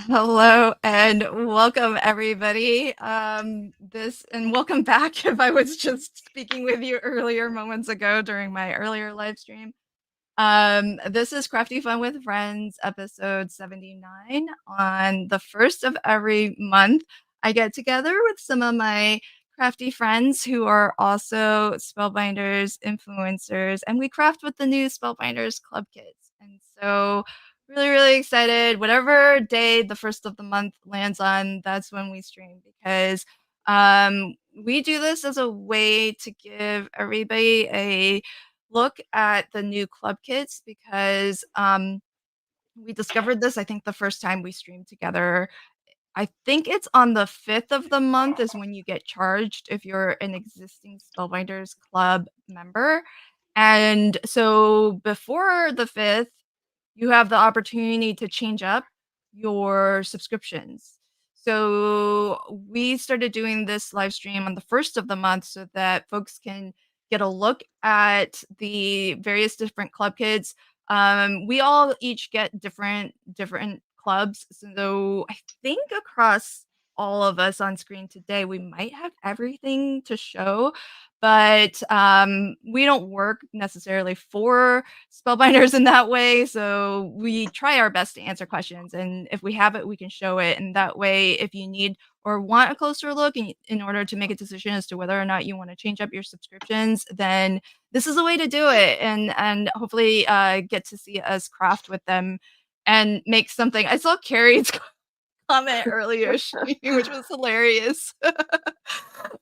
Hello and welcome everybody. Welcome back if I was just speaking with you earlier moments ago during my earlier live stream. This is Crafty Fun with Friends, episode 79. On the first of every month, I get together with some of my crafty friends who are also spellbinders, influencers, and we craft with the new Spellbinders Club Kids. And so, really, really excited. Whatever day the first of the month lands on, that's when we stream because we do this as a way to give everybody a look at the new club kits because we discovered this, I think, the first time we streamed together. I think it's on the 5th of the month is when you get charged if you're an existing Spellbinders Club member. And so before the 5th, you have the opportunity to change up your subscriptions. So we started doing this live stream on the first of the month so that folks can get a look at the various different club kids. We all each get different clubs. So I think across all of us on screen today, we might have everything to show, but we don't work necessarily for spellbinders in that way. So we try our best to answer questions. And if we have it, we can show it. And that way, if you need or want a closer look in order to make a decision as to whether or not you want to change up your subscriptions, then this is a way to do it. And hopefully get to see us craft with them and make something. I saw Carrie's comment earlier, which was hilarious.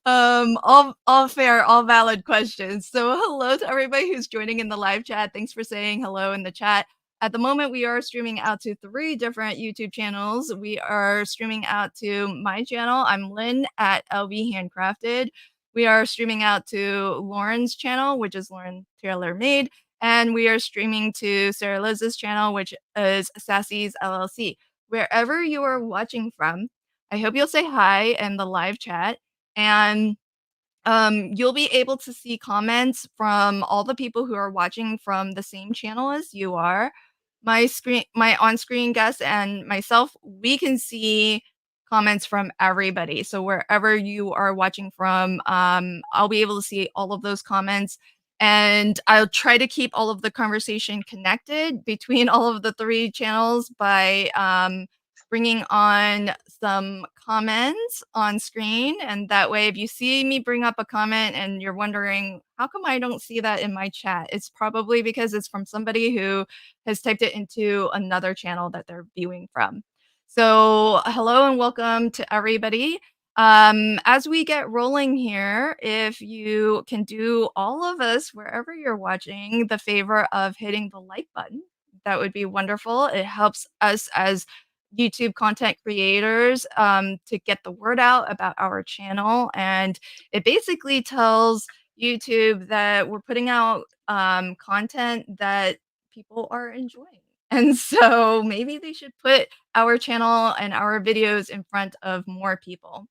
All fair, all valid questions. So hello to everybody who's joining in the live chat. Thanks for saying hello in the chat. At the moment, we are streaming out to 3 different YouTube channels. We are streaming out to my channel. I'm Lynn at LV Handcrafted. We are streaming out to Lauren's channel, which is Lauren Taylor Made. And we are streaming to Sarah Liz's channel, which is Sassy's LLC. Wherever you are watching from, I hope you'll say hi in the live chat. And you'll be able to see comments from all the people who are watching from the same channel as you are. My on-screen guests and myself, we can see comments from everybody. So wherever you are watching from, I'll be able to see all of those comments. And I'll try to keep all of the conversation connected between all of the 3 channels by bringing on some comments on screen. And that way, if you see me bring up a comment and you're wondering, how come I don't see that in my chat? It's probably because it's from somebody who has typed it into another channel that they're viewing from. So hello and welcome to everybody. As we get rolling here, if you can do all of us, wherever you're watching, the favor of hitting the like button, that would be wonderful. It helps us as YouTube content creators to get the word out about our channel. And it basically tells YouTube that we're putting out content that people are enjoying. And so maybe they should put our channel and our videos in front of more people.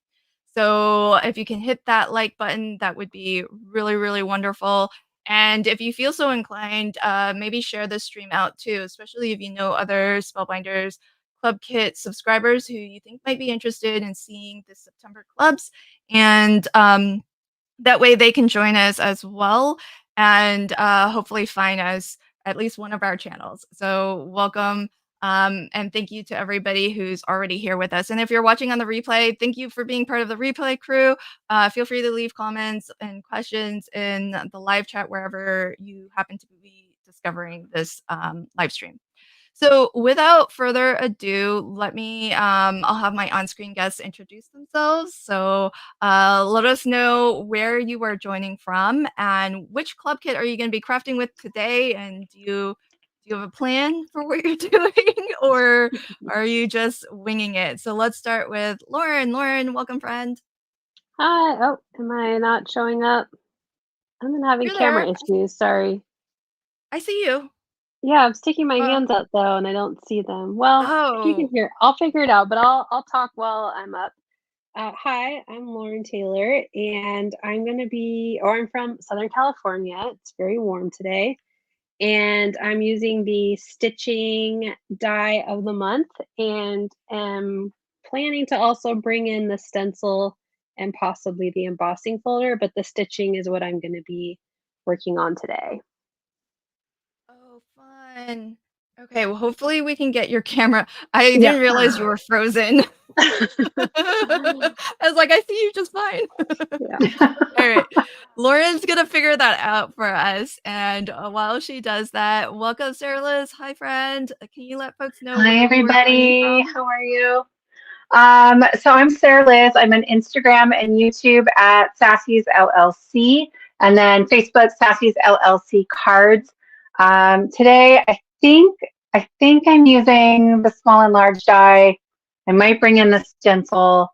So if you can hit that like button, that would be really, really wonderful. And if you feel so inclined, maybe share this stream out too, especially if you know other Spellbinders Club Kit subscribers who you think might be interested in seeing the September clubs. And that way they can join us as well and hopefully find us at least one of our channels. So welcome. And thank you to everybody who's already here with us. And if you're watching on the replay, thank you for being part of the replay crew. Feel free to leave comments and questions in the live chat wherever you happen to be discovering this live stream. So without further ado, I'll have my on-screen guests introduce themselves. So let us know where you are joining from and which club kit are you going to be crafting with today? And do you have a plan for what you're doing or are you just winging it? So let's start with Lauren. Lauren, welcome friend. Hi. Oh, am I not showing up? I've been having You're there. camera issues. Sorry. I see you. Yeah, I'm sticking my Uh, hands out though, and I don't see them. Well, if you can oh, hear, I'll figure it out. But I'll talk while I'm up. Hi, I'm Lauren Taylor, and I'm from Southern California. It's very warm today, and I'm using the stitching die of the month, and am planning to also bring in the stencil and possibly the embossing folder, but the stitching is what I'm going to be working on today. Oh, fun. Okay, well, hopefully we can get your camera. I Yeah. didn't realize you were frozen. I was like, "I see you just fine." Yeah. Alright. Lauren's gonna figure that out for us, and, while she does that, welcome, Sarah Liz. Hi, friend. Can you let folks know Hi, where you are joining everybody. from? How are you? So I'm Sarah Liz. I'm on Instagram and YouTube at Sassy's LLC, and then Facebook Sassy's LLC Cards. Today, I think I'm using the small and large die. I might bring in the stencil,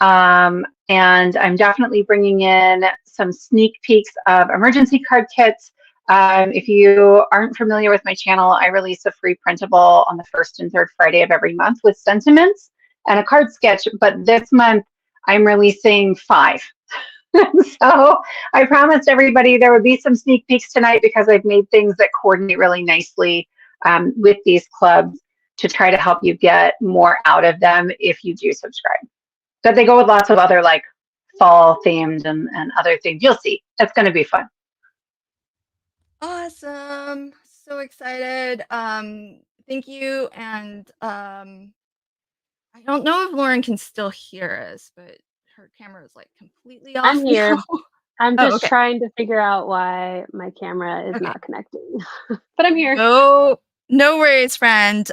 and I'm definitely bringing in some sneak peeks of emergency card kits. If you aren't familiar with my channel, I release a free printable on the first and third Friday of every month with sentiments and a card sketch. But this month, I'm releasing 5. So I promised everybody there would be some sneak peeks tonight because I've made things that coordinate really nicely with these clubs to try to help you get more out of them if you do subscribe. But they go with lots of other like fall themed and other things. You'll see. It's going to be fun. Awesome. So excited. Thank you, and, I don't know if Lauren can still hear us, but her camera is, like, completely off I'm now. here. I'm Oh, just okay. trying to figure out why my camera is Okay. not connecting. But I'm here. No worries, friend.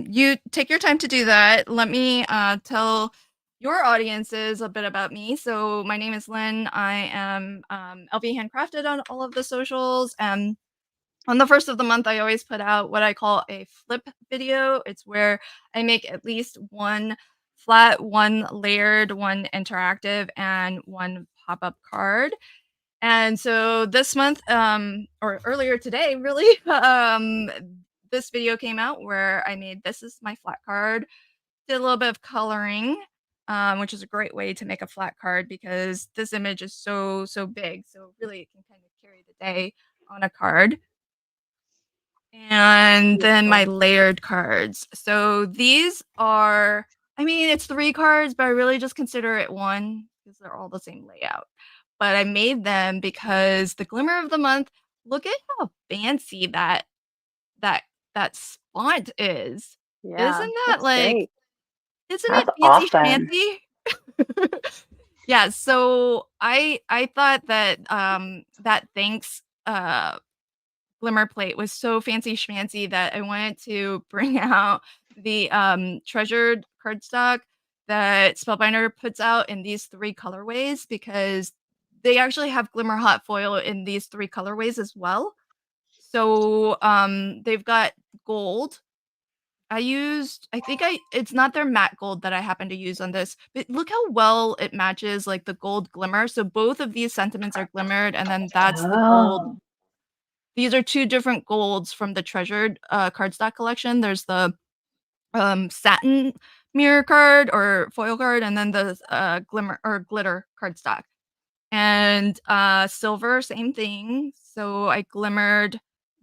You take your time to do that. Let me tell your audiences a bit about me. So my name is Lynn. I am LV Handcrafted on all of the socials. And on the first of the month, I always put out what I call a flip video. It's where I make at least one flat, one layered, one interactive, and one pop-up card. And so this month, or earlier today, really, this video came out where I made this is my flat card, did a little bit of coloring, which is a great way to make a flat card because this image is so big. So really, it can kind of carry the day on a card. And then my layered cards. So these are, I mean, it's 3 cards, but I really just consider it 1 because they're all the same layout. But I made them because the glimmer of the month, look at how fancy that that font is. Yeah, Isn't that that's like, great. isn't That's it fancy awesome. schmancy? Yeah, so I thought that that thanks glimmer plate was so fancy schmancy that I wanted to bring out the treasured cardstock that Spellbinder puts out in these 3 colorways because they actually have glimmer hot foil in these 3 colorways as well. So they've got gold. It's not their matte gold that I happen to use on this, but look how well it matches like the gold glimmer. So both of these sentiments are glimmered, and then that's the gold. Oh, These are 2 different golds from the treasured, cardstock collection. There's the, satin mirror card or foil card, and then the, glimmer or glitter cardstock. And, silver, same thing. So I glimmered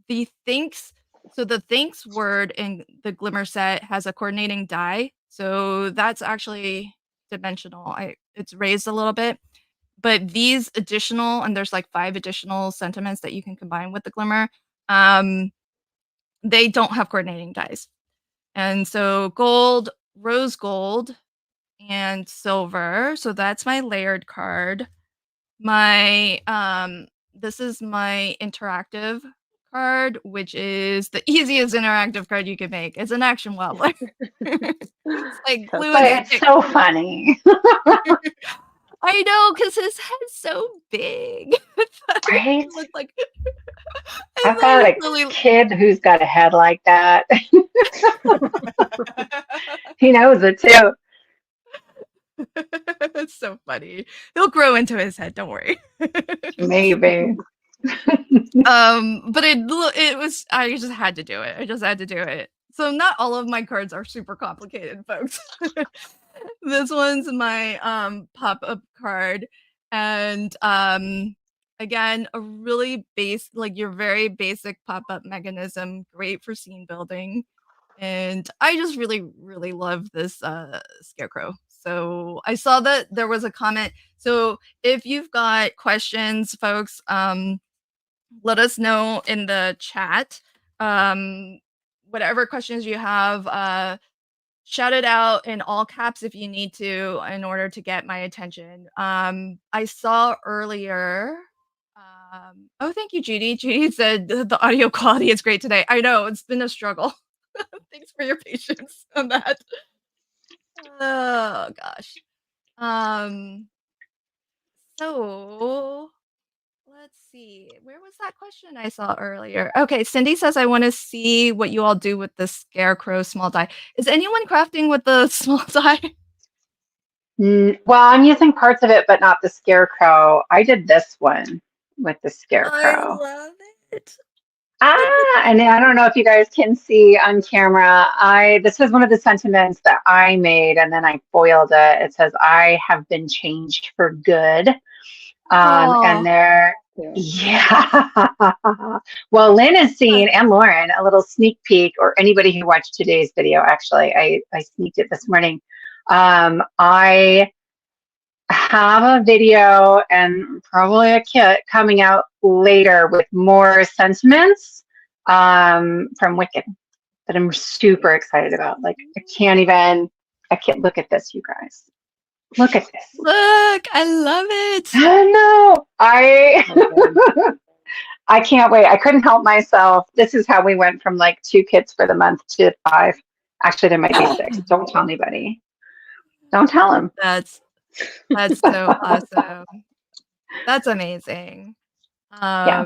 the thanks so the thanks word in the glimmer set has a coordinating die, so that's actually dimensional. It's raised a little bit. But these additional and there's, like, 5 additional sentiments that you can combine with the glimmer, um, they don't have coordinating dies. And so gold, rose gold, and silver, so that's my layered card. My, this is my interactive card, which is the easiest interactive card you can make. It's an action wobbler. It's like So glue but and cute. it's stick. so funny. I know, cause his head's so big. I thought it Right? looked like I've I got thought a kid who's got a head like that. He knows it too. It's so funny. He'll grow into his head, don't worry. Maybe. But it was I just had to do it. I just had to do it. So not all of my cards are super complicated, folks. This one's my pop-up card, and again, a really your very basic pop-up mechanism, great for scene building. And I just really, really love this scarecrow. So I saw that there was a comment. So if you've got questions, folks, let us know in the chat. Whatever questions you have, shout it out in all caps if you need to in order to get my attention. I saw earlier. Oh, thank you, Judy. Judy said the audio quality is great today. I know it's been a struggle. Thanks for your patience on that. Oh gosh. Um. So let's see. Where was that question I saw earlier? Okay, Cindy says I want to see what you all do with the scarecrow small die. Is anyone crafting with the small die? Well, I'm using parts of it, but not the scarecrow. I did this one with the I scarecrow. love it. And I don't know if you guys can see on camera. This is one of the sentiments that I made, and then I foiled it. It says, "I have been changed for good." And there, yeah. Well, Lynn is seeing, and Lauren, a little sneak peek, or anybody who watched today's video. Actually, I sneaked it this morning. I have a video and probably a kit coming out later with more sentiments from Wicked that I'm super excited about. Like, I can't look at this, you guys. Look at this. Look, I love it. I know. I can't wait. I couldn't help myself. This is how we went from like 2 kits for the month to 5. Actually, there might be 6. Don't tell anybody. Don't tell them. That's so awesome. That's amazing. Yeah.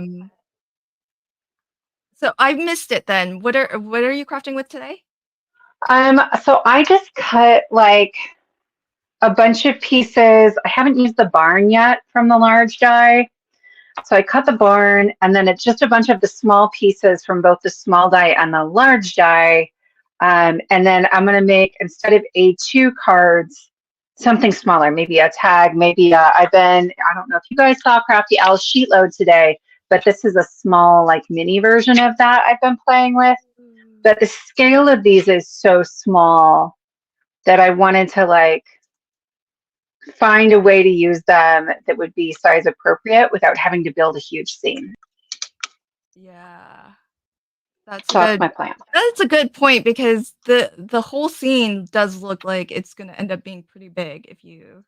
So I missed it then. What are you crafting with today? So I just cut like a bunch of pieces. I haven't used the barn yet from the large die. So I cut the barn, and then it's just a bunch of the small pieces from both the small die and the large die. And then I'm going to make, instead of A2 cards, something smaller, maybe a tag, maybe I don't know if you guys saw Crafty Al's sheet load today, but this is a small like mini version of that I've been playing with. But the scale of these is so small that I wanted to like find a way to use them that would be size appropriate without having to build a huge scene. Yeah. That's my plan. That's a good point, because the whole scene does look like it's going to end up being pretty big if you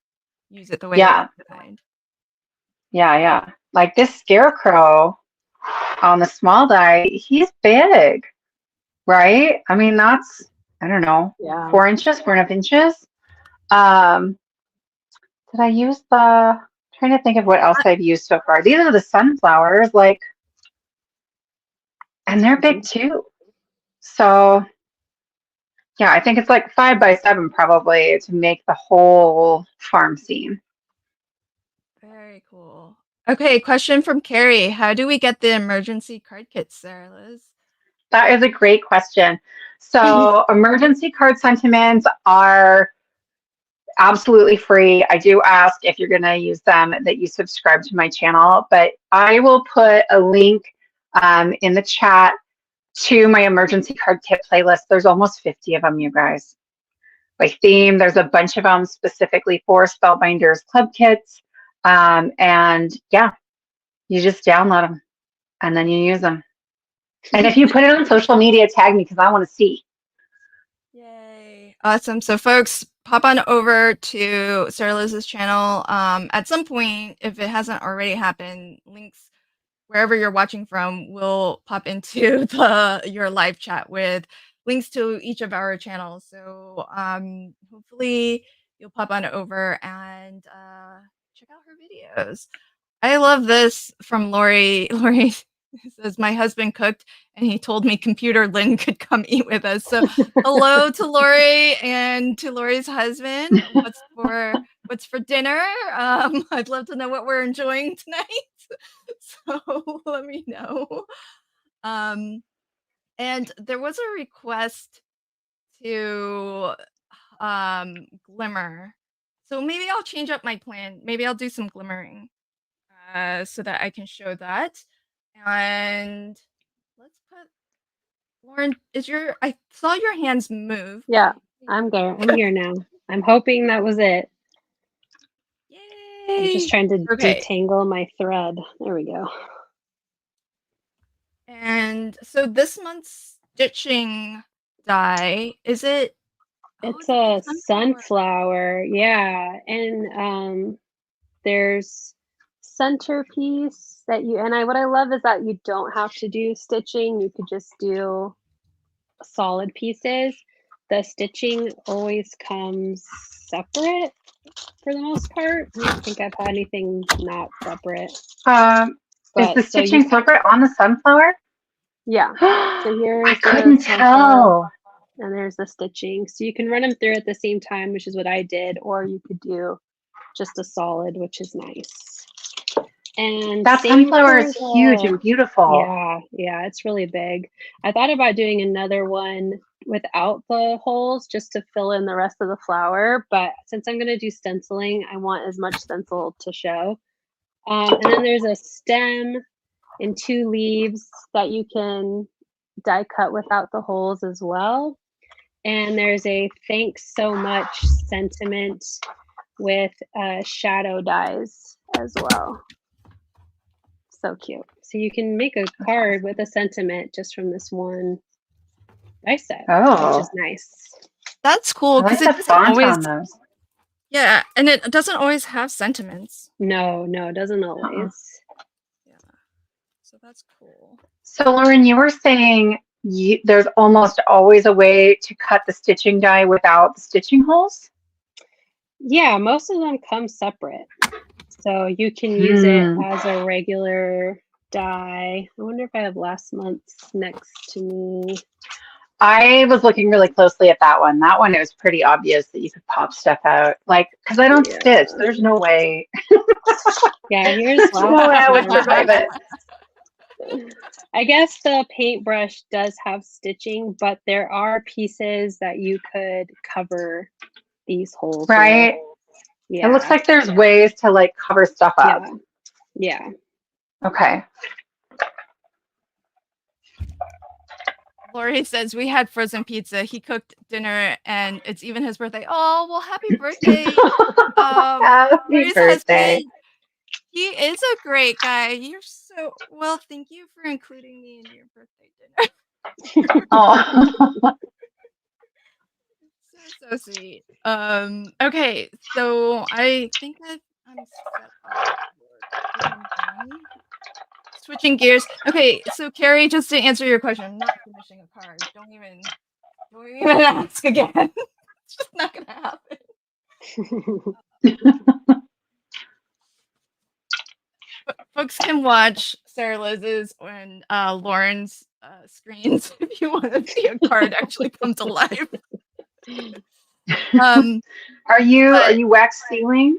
use it the way it's designed. Yeah. Like this scarecrow on the small die, he's big, right? I mean, that's, I don't know, 4 inches, 4.5 inches. Did I use trying to think of what else I've used so far. These are the sunflowers, like, and they're big too. So yeah, I think it's like 5 by 7 probably to make the whole farm scene. Very cool. Okay, question from Carrie. How do we get the emergency card kits, Sarah Liz? That is a great question. So emergency card sentiments are absolutely free. I do ask if you're going to use them that you subscribe to my channel, but I will put a link in the chat to my emergency card kit playlist. There's almost 50 of them, you guys. By theme, there's a bunch of them specifically for Spellbinders club kits. And yeah, you just download them and then you use them. And if you put it on social media, tag me because I want to see. Yay. Awesome. So folks, pop on over to Sarah Liz's channel. At some point, if it hasn't already happened, links wherever you're watching from will pop into your live chat with links to each of our channels. So hopefully you'll pop on over and check out her videos. I love this from Lori. Lori says, my husband cooked and he told me Computer Lynn could come eat with us. So hello to Lori and to Lori's husband. What's for dinner? I'd love to know what we're enjoying tonight. So let me know. And there was a request to glimmer. So maybe I'll change up my plan. Maybe I'll do some glimmering. so that I can show that. And let's put Lauren. I saw your hands move. Yeah, I'm there. I'm here now. I'm hoping that was it. Yay! I'm just trying to Okay. detangle my thread. There we go. And so this month's stitching die, is it? It's a a sunflower. Yeah, and there's centerpiece that what I love is that you don't have to do stitching. You could just do solid pieces. The stitching always comes separate for the most part. I don't think I've had anything not separate. Is the stitching separate on the sunflower? Yeah. So here's I couldn't tell. And there's the stitching. So you can run them through at the same time, which is what I did, or you could do just a solid, which is nice. And that sunflower is huge and beautiful. Yeah, it's really big. I thought about doing another one without the holes just to fill in the rest of the flower, but since I'm going to do stenciling, I want as much stencil to show. And then there's a stem and 2 leaves that you can die cut without the holes as well. And there's a thanks so much sentiment with shadow dies as well. So cute. So you can make a card with a sentiment just from this one die set, which is nice. That's cool because it doesn't always. On those. Yeah, and it doesn't always have sentiments. No, it doesn't always. Yeah, so that's cool. So Lauren, you were saying there's almost always a way to cut the stitching die without the stitching holes? Yeah, most of them come separate. So you can use it as a regular die. I wonder if I have last month's next to me. I was looking really closely at that one. That one, it was pretty obvious that you could pop stuff out. Like, because I don't stitch. There's no way. Yeah, here's no way I would survive it. I guess the paintbrush does have stitching, but there are pieces that you could cover these holes. Right. With. Yeah. It looks like there's ways to like cover stuff up. Yeah. Okay. Lori says we had frozen pizza. He cooked dinner, and it's even his birthday. Oh well, happy birthday! Happy birthday! Husband, he is a great guy. You're so well. Thank you for including me in your birthday dinner. Oh, so sweet. Okay, so I think I'm set up. Switching gears. Okay, so Carrie, just to answer your question, I'm not finishing a card. Don't even ask again. It's just not gonna happen. Folks can watch Sarah Liz's and Lauren's screens if you want to see a card actually come to life. Are you wax sealing?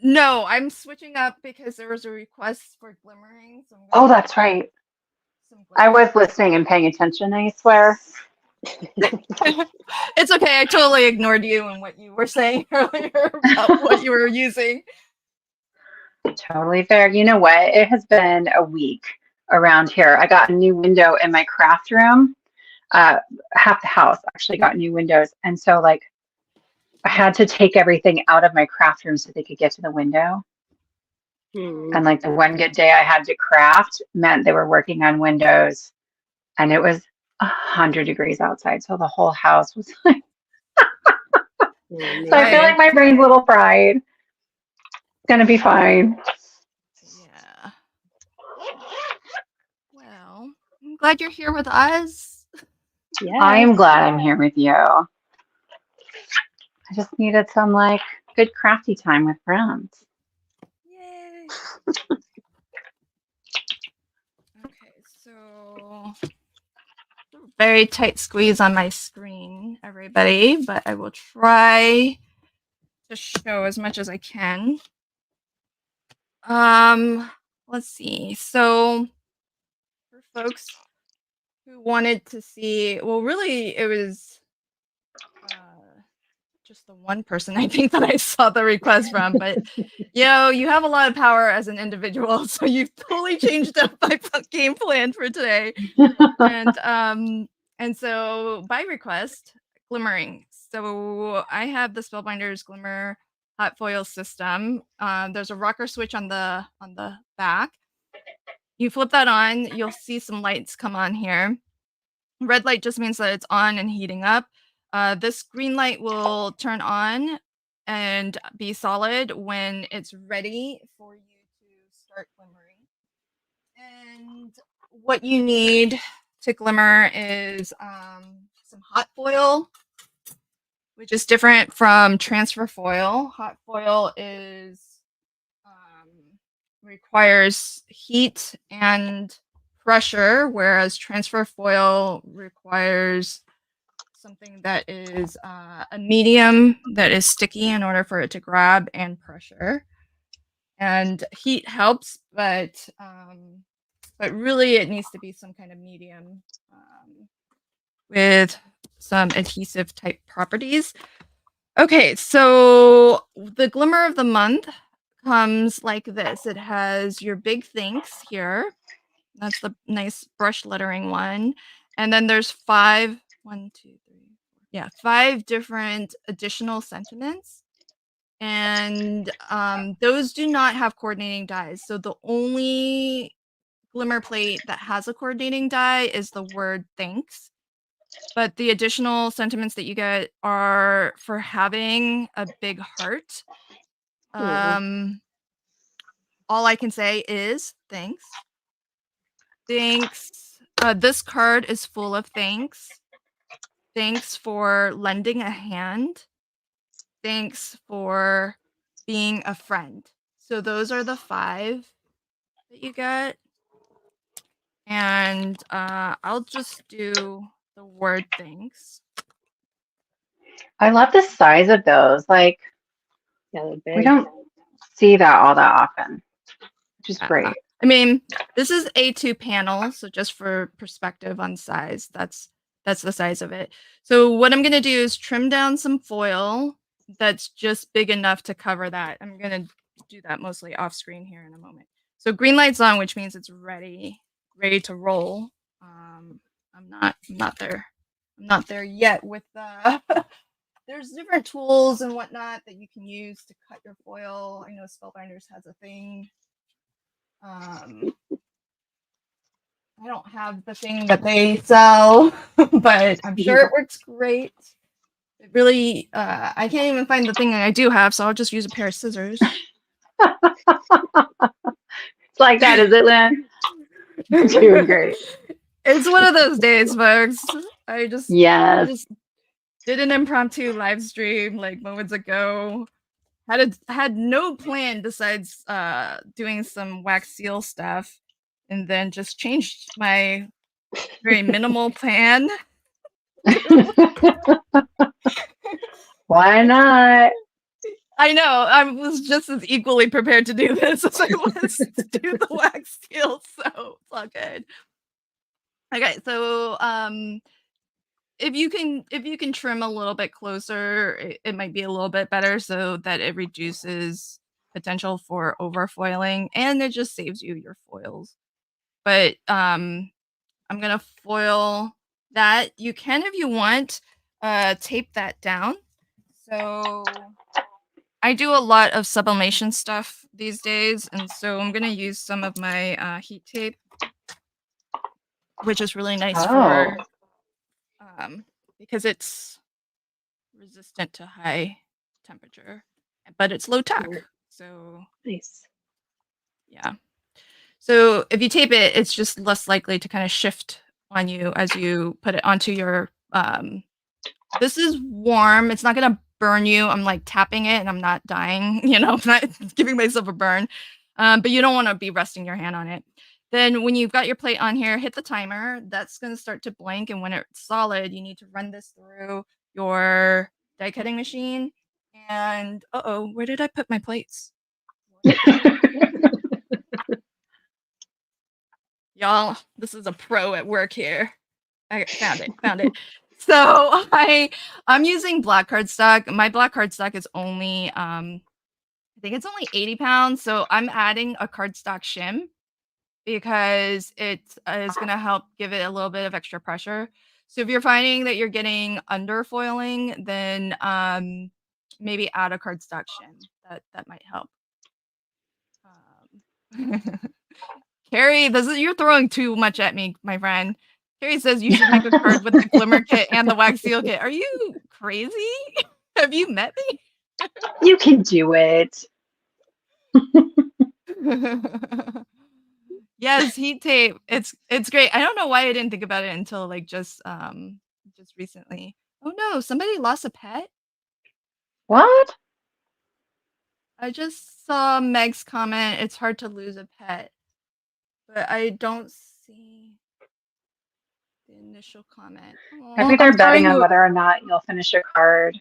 No, I'm switching up because there was a request for glimmering. So oh, that's right. I was listening and paying attention, I swear. It's okay. I totally ignored you and what you were saying earlier about what you were using. Totally fair. You know what? It has been a week around here. I got a new window in my craft room. Half the house actually got new windows. And so like I had to take everything out of my craft room so they could get to the window. And like the one good day I had to craft meant they were working on windows and it was 100 degrees outside. So the whole house was like, so I feel like my brain's a little fried. It's going to be fine. Yeah. Well, I'm glad you're here with us. Yeah. I'm glad I'm here with you. I just needed some like good crafty time with friends. Yay. Okay, so very tight squeeze on my screen, everybody, but I will try to show as much as I can. Let's see. So for folks who wanted to see, well, really it was just the one person I think that I saw the request from, but you have a lot of power as an individual, so you've totally changed up my game plan for today. And so by request, glimmering. So I have the Spellbinders Glimmer hot foil system. There's a rocker switch on the back. You flip that on, you'll see some lights come on here. Red light just means that it's on and heating up. This green light will turn on and be solid when it's ready for you to start glimmering. And what you need to glimmer is some hot foil, which is different from transfer foil. Hot foil requires heat and pressure, whereas transfer foil requires something that is a medium that is sticky in order for it to grab, and pressure. And heat helps, but really it needs to be some kind of medium with some adhesive type properties. Okay, so the glimmer of the month comes like this. It has your big thanks here. That's the nice brush lettering one. And then there's 5 different additional sentiments. And those do not have coordinating dies. So the only glimmer plate that has a coordinating die is the word thanks. But the additional sentiments that you get are for having a big heart. All I can say is thanks. Thanks. This card is full of thanks. Thanks for lending a hand. Thanks for being a friend. So those are the 5 that you get. And I'll just do the word thanks. I love the size of those. Like, Yeah, they're big. we don't see that all that often, which is great. I mean, this is A2 panel, so just for perspective on size, that's the size of it. So what I'm going to do is trim down some foil that's just big enough to cover that. I'm going to do that mostly off screen here in a moment. So green light's on, which means it's ready to roll. I'm not there yet with the there's different tools and whatnot that you can use to cut your foil. I know Spellbinders has a thing. I don't have the thing that they sell, but I'm sure it works great. It really, I can't even find the thing that I do have, so I'll just use a pair of scissors. It's like that, is it, Lynn? Doing great. It's one of those days, folks. I just did an impromptu live stream like moments ago. Had no plan besides doing some wax seal stuff, and then just changed my very minimal plan. Why not? I know. I was just as equally prepared to do this as I was to do the wax seal, so it's all good. Okay, so if you can trim a little bit closer, it might be a little bit better, so that it reduces potential for overfoiling, and it just saves you your foils. But I'm gonna foil that. You can, if you want, tape that down. So I do a lot of sublimation stuff these days, and so I'm gonna use some of my heat tape, which is really nice for because it's resistant to high temperature, but it's low tack. So nice. Yeah. So if you tape it, it's just less likely to kind of shift on you as you put it onto your. This is warm. It's not gonna burn you. I'm like tapping it, and I'm not dying. I'm not giving myself a burn. But you don't want to be resting your hand on it. Then when you've got your plate on here, hit the timer. That's going to start to blink. And when it's solid, you need to run this through your die cutting machine. And where did I put my plates? Y'all, this is a pro at work here. I found it. So I'm using black cardstock. My black cardstock is only I think it's only 80 pounds. So I'm adding a cardstock shim because it is going to help give it a little bit of extra pressure. So if you're finding that you're getting under foiling, then maybe add a cardstock shim. That might help. Carrie, you're throwing too much at me, my friend. Carrie says you should make a card with the glimmer kit and the wax seal kit. Are you crazy? Have you met me? You can do it. Yes, heat tape. It's great. I don't know why I didn't think about it until like just recently. Oh no, somebody lost a pet? What? I just saw Meg's comment, it's hard to lose a pet. But I don't see the initial comment. I think they're betting on whether or not you'll finish your card.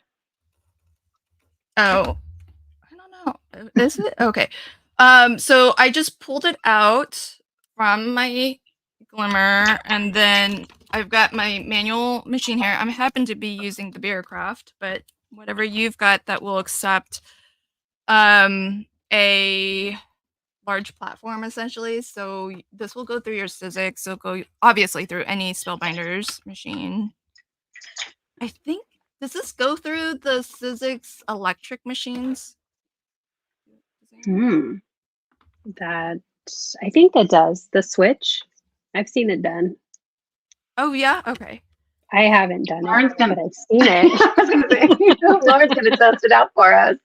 Oh, I don't know. Is it? Okay. So I just pulled it out from my glimmer, and then I've got my manual machine here. I happen to be using the Beercraft, but whatever you've got that will accept a large platform essentially. So this will go through your Sizzix. It'll go obviously through any Spellbinders machine. I think, does this go through the Sizzix electric machines? That, I think that does. The switch. I've seen it done. Oh yeah? Okay. I haven't done Lauren's it, gonna, but I've seen it. I was gonna say, Lauren's gonna test it out for us.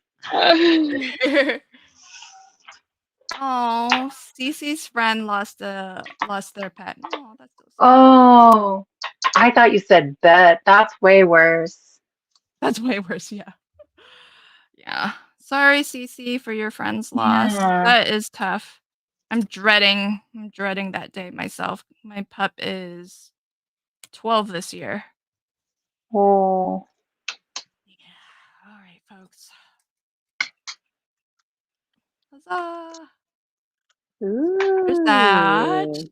Oh, Cece's friend lost their pet. Oh, that's so sad. Oh, I thought you said bet. That's way worse. That's way worse, yeah. Yeah. Sorry, Cece, for your friend's loss. Yeah. That is tough. I'm dreading that day myself. My pup is 12 this year. Oh. Yeah. All right, folks. Huzzah. There's that. Ooh.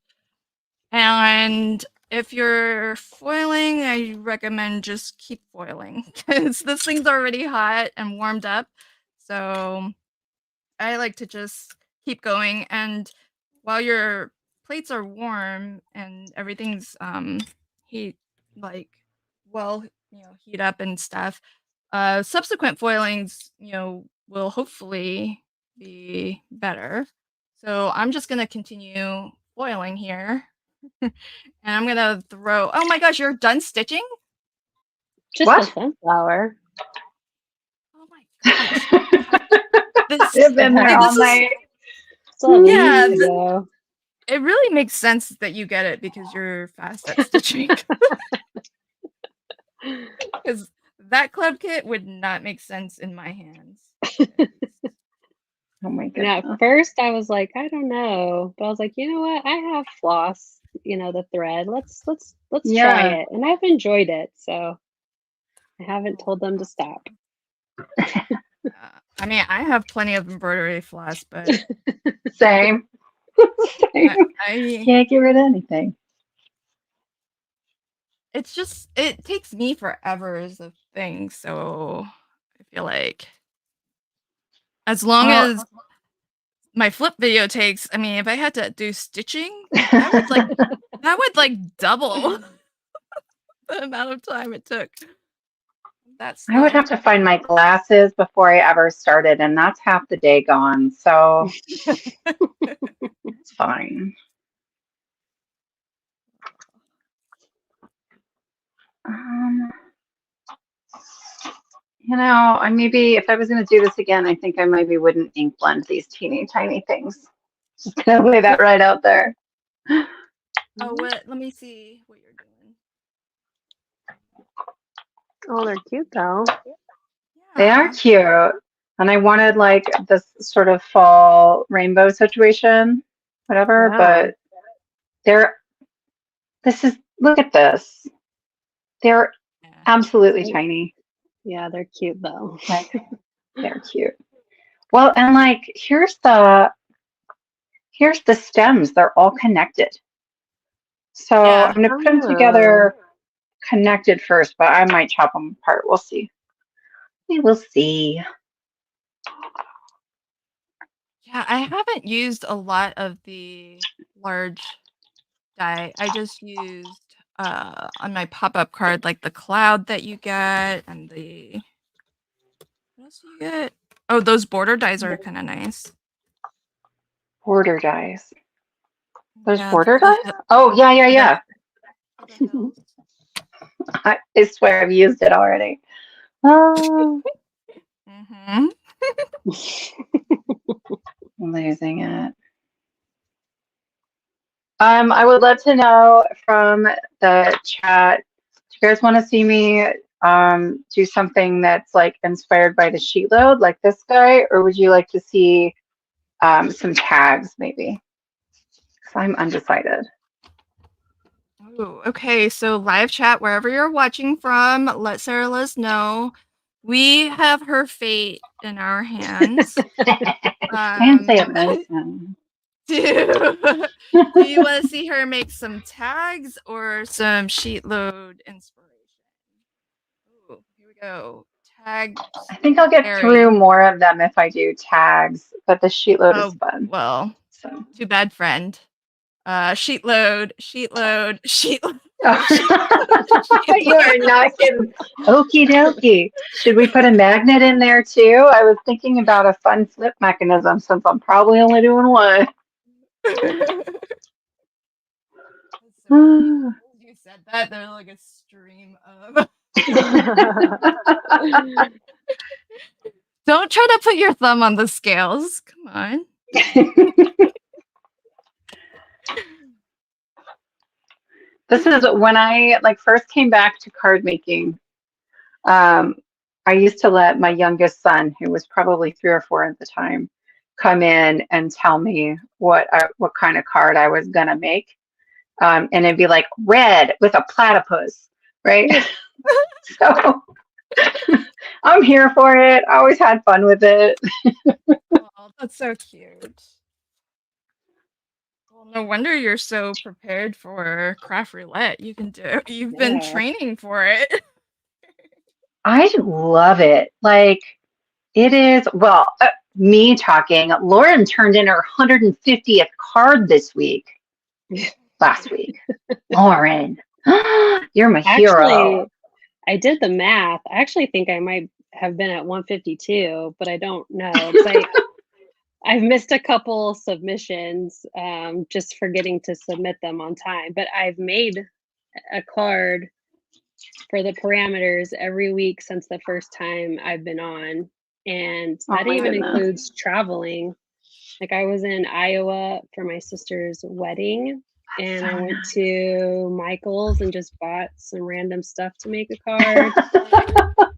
And if you're foiling, I recommend just keep foiling because this thing's already hot and warmed up. So I like to just keep going. And while your plates are warm and everything's heat heat up and stuff, subsequent foilings, will hopefully be better. So I'm just gonna continue foiling here. And I'm gonna throw, oh my gosh, you're done stitching? Just What? a sunflower. Oh my gosh. They've been there all night. Yeah, it really makes sense that you get it because you're fast at stitching. Because that club kit would not make sense in my hands. Oh my And goodness. at first I was like, I don't know, but I was like, you know what? I have floss, the thread. Let's try it, and I've enjoyed it, so I haven't told them to stop. I mean, I have plenty of embroidery floss, but Same. I Can't get rid of anything. it's just, it takes me forever is the thing. So I feel like as long as my flip video takes, I mean, if I had to do stitching, that would double the amount of time it took. I would have to find my glasses before I ever started, and that's half the day gone. So it's fine. Maybe if I was going to do this again, I think I maybe wouldn't ink blend these teeny tiny things. Just gonna lay that right out there. Oh, let me see what you're doing. Oh, they're cute though. They are cute. And I wanted like this sort of fall rainbow situation, whatever, but look at this. They're absolutely tiny. Yeah, they're cute though. They're cute. Well, and like here's the stems. They're all connected. So I'm gonna put them together connected first, but I might chop them apart. We'll see. We will see. Yeah, I haven't used a lot of the large die. I just used on my pop-up card like the cloud that you get and the what else do you get? Oh, those border dies are kind of nice. Border dies. There's Yeah, border dies? Oh, yeah. I swear I've used it already. Oh. Mm-hmm. I'm losing it. I would love to know from the chat, do you guys want to see me do something that's like inspired by the sheet load like this guy, or would you like to see some tags maybe? Because I'm undecided. Oh, okay. So live chat, wherever you're watching from, let Sarah Liz know. We have her fate in our hands. Can't say it. Do you want to see her make some tags or some sheet load inspiration? Oh, here we go. Tag. I think I'll get through more of them if I do tags, but the sheet load is fun. Well, so. Too bad, friend. Sheet load. You are not kidding. Okie dokie. Should we put a magnet in there too? I was thinking about a fun flip mechanism since I'm probably only doing one. You said that, there's like a stream of. Don't try to put your thumb on the scales. Come on. This is when I first came back to card making. I used to let my youngest son, who was probably 3 or 4 at the time, come in and tell me what kind of card I was gonna make, and it'd be like red with a platypus, right? So I'm here for it. I always had fun with it. Oh, that's so cute. Well, no wonder you're so prepared for craft roulette. You've been training for it. I love it. Like, it is, well, me talking, Lauren turned in her 150th card this week. Last week. Lauren, you're my hero. Actually, I did the math. I actually think I might have been at 152, but I don't know. I've missed a couple submissions, just forgetting to submit them on time. But I've made a card for the parameters every week since the first time I've been on. And that even includes traveling. Like, I was in Iowa for my sister's wedding, and I went to Michael's and just bought some random stuff to make a card.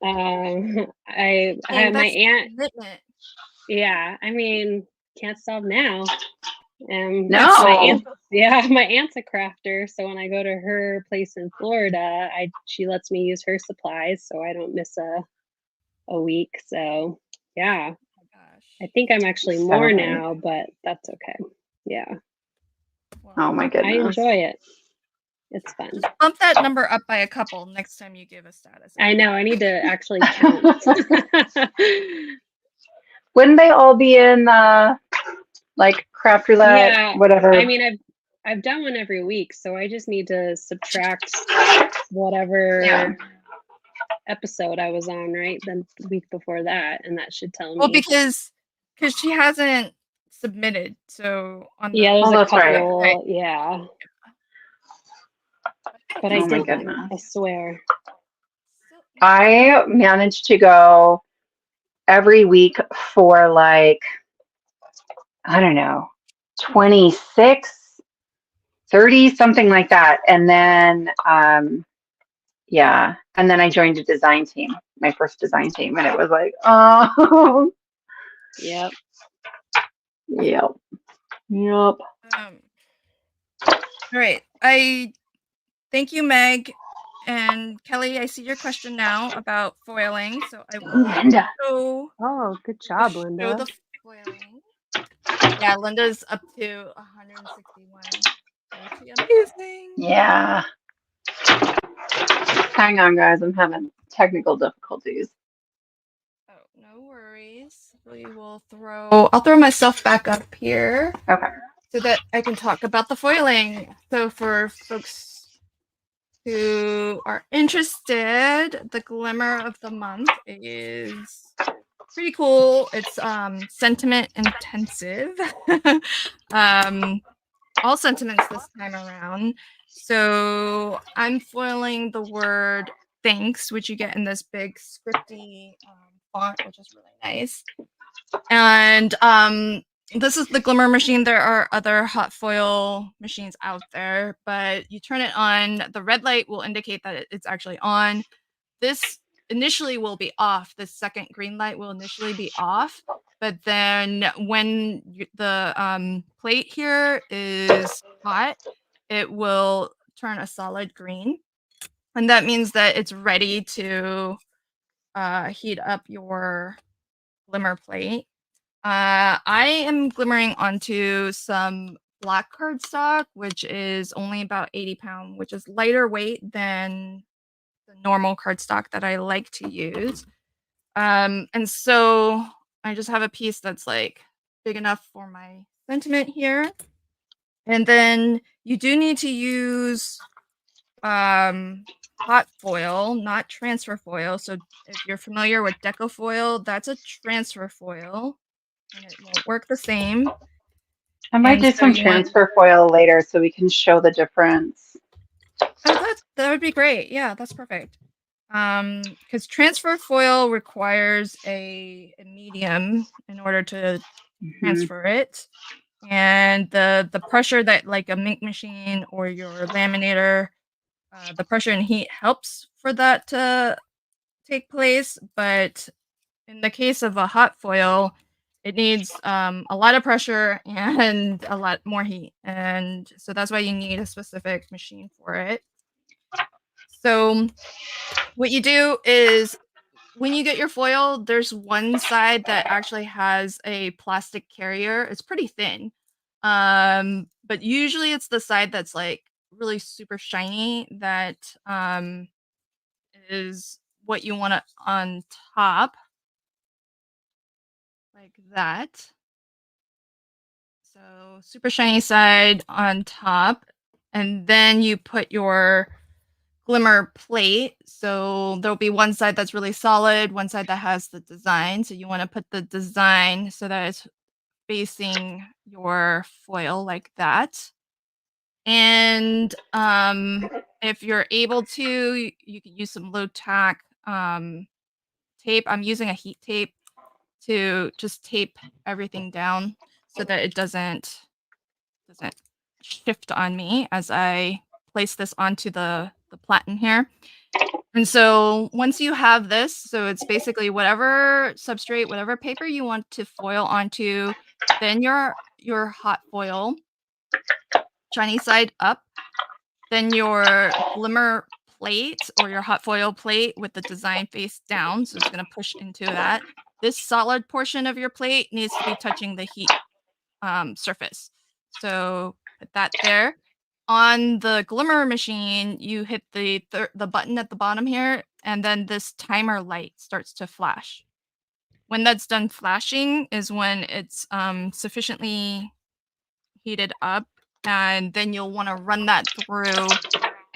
I had my aunt. Yeah, I mean, can't stop now. No. My aunt's a crafter, so when I go to her place in Florida, she lets me use her supplies, so I don't miss a week. So yeah, I think I'm actually more now, but that's okay. Yeah. Oh my goodness. I enjoy it. It's fun. Just bump that number up by a couple next time you give a status. I know. I need to actually count. Wouldn't they all be in craft roulette, whatever? I mean, I've done one every week, so I just need to subtract whatever episode I was on, right? The week before that, and that should tell me. Well, because she hasn't submitted, so on the there's a couple, right. Yeah. But I did one, I swear. I managed to go every week for I don't know, 26, 30, something like that. And then, and then I joined a design team, my first design team. And it was like, oh. Yep. All right. I thank you, Meg. And Kelly, I see your question now about foiling. So I will Linda. Oh, good job, Linda. Show the foiling. Yeah, Linda's up to 161. Pretty amazing. Yeah. Hang on, guys. I'm having technical difficulties. Oh, no worries. I'll throw myself back up here. Okay. So that I can talk about the foiling. So for folks who are interested, the glimmer of the month is pretty cool. It's sentiment intensive. All sentiments this time around. So I'm foiling the word thanks, which you get in this big scripty font, which is really nice. And this is the glimmer machine. There are other hot foil machines out there, but you turn it on. The red light will indicate that it's actually on. This initially will be off. The second green light will initially be off, but then when the plate here is hot, it will turn a solid green, and that means that it's ready to heat up your glimmer plate. I am glimmering onto some black cardstock, which is only about 80 pounds, which is lighter weight than the normal cardstock that I like to use. And so I just have a piece that's like big enough for my sentiment here. And then you do need to use hot foil, not transfer foil. So if you're familiar with deco foil, that's a transfer foil and it won't work the same. I might do some transfer foil later so we can show the difference. Oh, that would be great. Yeah, that's perfect. Because transfer foil requires a medium in order to transfer it, and the pressure that like a mink machine or your laminator, the pressure and heat helps for that to take place. But in the case of a hot foil, it needs a lot of pressure and a lot more heat, and so that's why you need a specific machine for it. So what you do is when you get your foil, there's one side that actually has a plastic carrier. It's pretty thin. But usually it's the side that's like really super shiny that is what you want on top. Like that. So super shiny side on top. And then you put your glimmer plate. So there'll be one side that's really solid, one side that has the design. So you want to put the design so that it's facing your foil like that. And if you're able to, you can use some low tack tape. I'm using a heat tape to just tape everything down so that it doesn't shift on me as I place this onto the platen here. And so once you have this, so it's basically whatever substrate, whatever paper you want to foil onto, then your hot foil, shiny side up, then your glimmer plate or your hot foil plate with the design face down. So it's going to push into that. This solid portion of your plate needs to be touching the heat surface. So put that there. On the glimmer machine, you hit the button at the bottom here, and then this timer light starts to flash. When that's done flashing is when it's sufficiently heated up, and then you'll want to run that through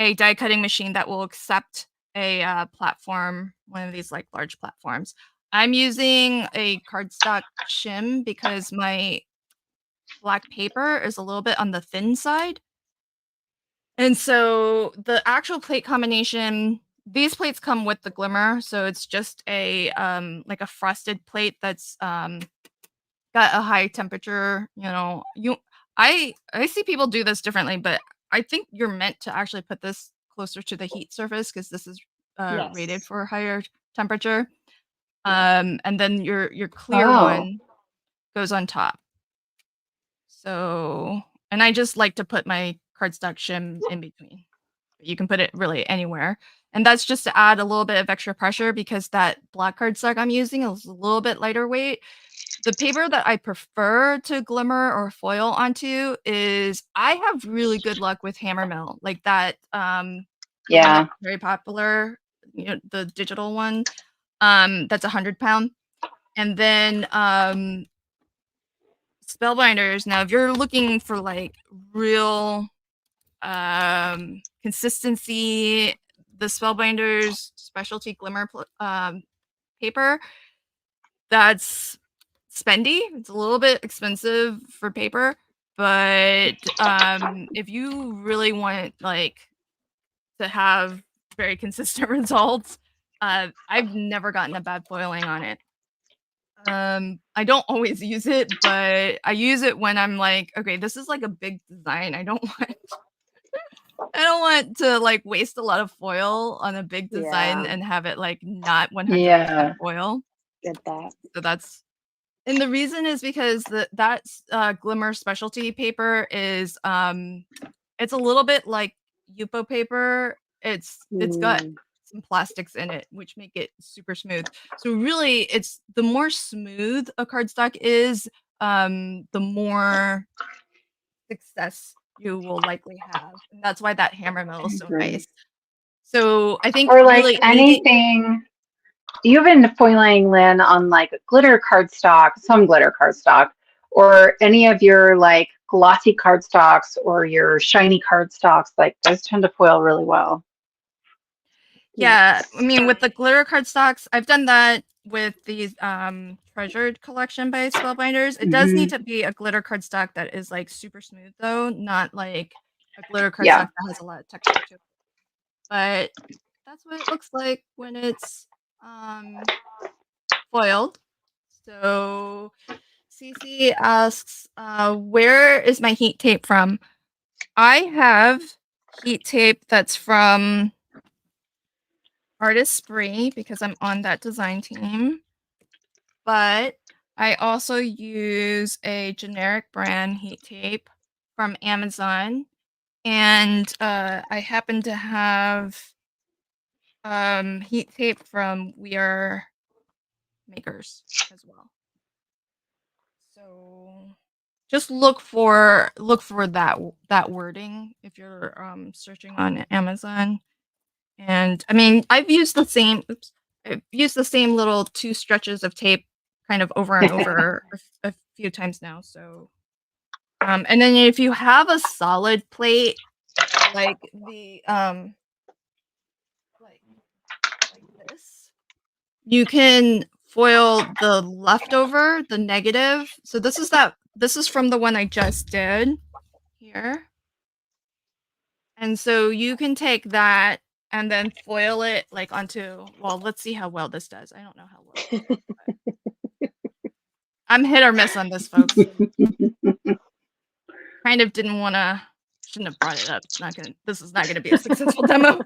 a die cutting machine that will accept a platform, one of these like large platforms. I'm using a cardstock shim because my black paper is a little bit on the thin side. And so the actual plate combination, these plates come with the glimmer, so it's just a like a frosted plate that's got a high temperature, I see people do this differently, but I think you're meant to actually put this closer to the heat surface because this is rated for higher temperature. And then your clear one goes on top. So, and I just like to put my cardstock shim in between. You can put it really anywhere. And that's just to add a little bit of extra pressure because that black cardstock I'm using is a little bit lighter weight. The paper that I prefer to glimmer or foil onto is I have really good luck with hammer mill, like that Yeah. very popular, the digital one. That's 100 pound. And then spellbinders. Now, if you're looking for like real consistency, the spellbinders specialty glimmer paper, that's spendy. It's a little bit expensive for paper, but if you really want like to have very consistent results, I've never gotten a bad foiling on it. I don't always use it, but I use it when I'm like, okay, this is like a big design. I don't want to like waste a lot of foil on a big design Yeah. and have it like not 100% Yeah. foil. Get that. So that's, and the reason is because that glimmer specialty paper is it's a little bit like Yupo paper. It's got some plastics in it which make it super smooth. So really, it's the more smooth a cardstock is, the more success you will likely have, and that's why that hammer mill is so nice. So I think Or like really anything. You've been foiling, Lynn, on like glitter cardstock, some glitter cardstock, or any of your like glossy cardstocks or your shiny cardstocks. Like those tend to foil really well. Yeah, I mean, with the glitter cardstocks, I've done that with these treasured collection by Spellbinders. It does need to be a glitter cardstock that is like super smooth though, not like a glitter cardstock that has a lot of texture to it. But that's what it looks like when it's foiled. So Cece asks, where is my heat tape from? I have heat tape that's from Artist Spree because I'm on that design team. But I also use a generic brand heat tape from Amazon. And I happen to have heat tape from We Are Makers as well. So just look for that wording if you're searching on Amazon. And I mean, I've used the same little 2 stretches of tape kind of over and over a few times now. So and then if you have a solid plate like the like this, you can foil the leftover, the negative. So this is from the one I just did here. And so you can take that and then foil it like onto, well, let's see how well this does. I don't know how well. I'm hit or miss on this, folks. Kind of shouldn't have brought it up. This is not gonna be a successful demo.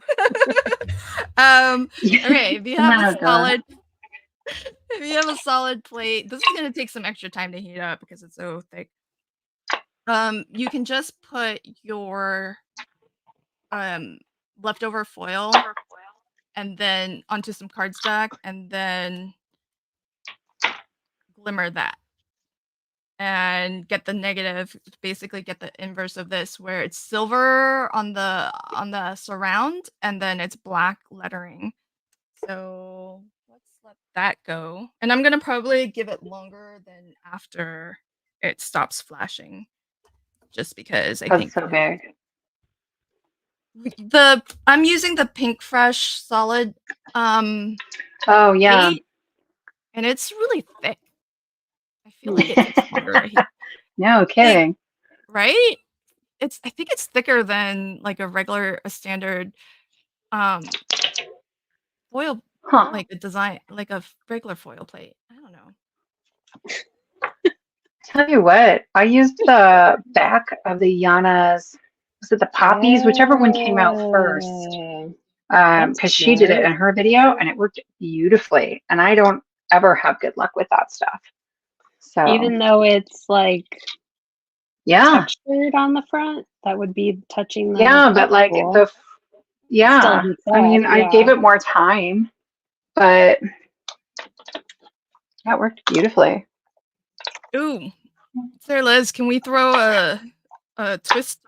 Okay, if you have a solid plate, this is gonna take some extra time to heat up because it's so thick. You can just put your leftover foil and then onto some cardstock and then glimmer that and get the negative, basically get the inverse of this where it's silver on the surround and then it's black lettering. So let's let that go. And I'm gonna probably give it longer than after it stops flashing, just because I think so big. I'm using the Pink Fresh solid Oh yeah. plate, and it's really thick. I feel like it takes longer to heat. No kidding. Right? I think it's thicker than like a standard foil, like a design, like a regular foil plate. I don't know. Tell you what, I used the back of the Yana's, was it the Poppies? Whichever one came out first. Because she did it in her video and it worked beautifully. And I don't ever have good luck with that stuff. So even though it's like yeah, textured on the front, that would be touching the but like I mean, I gave it more time, but that worked beautifully. Ooh, Sarah Liz, can we throw a twist?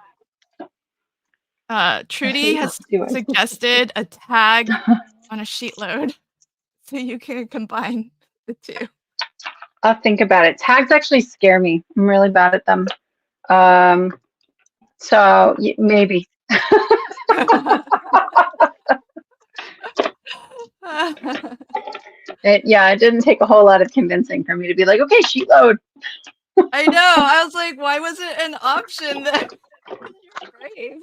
Trudy has suggested a tag on a sheet load, so you can combine the two. I'll think about it. Tags actually scare me. I'm really bad at them. So maybe. It didn't take a whole lot of convincing for me to be like, okay, sheet load. I know. I was like, why was it an option then? You're brave.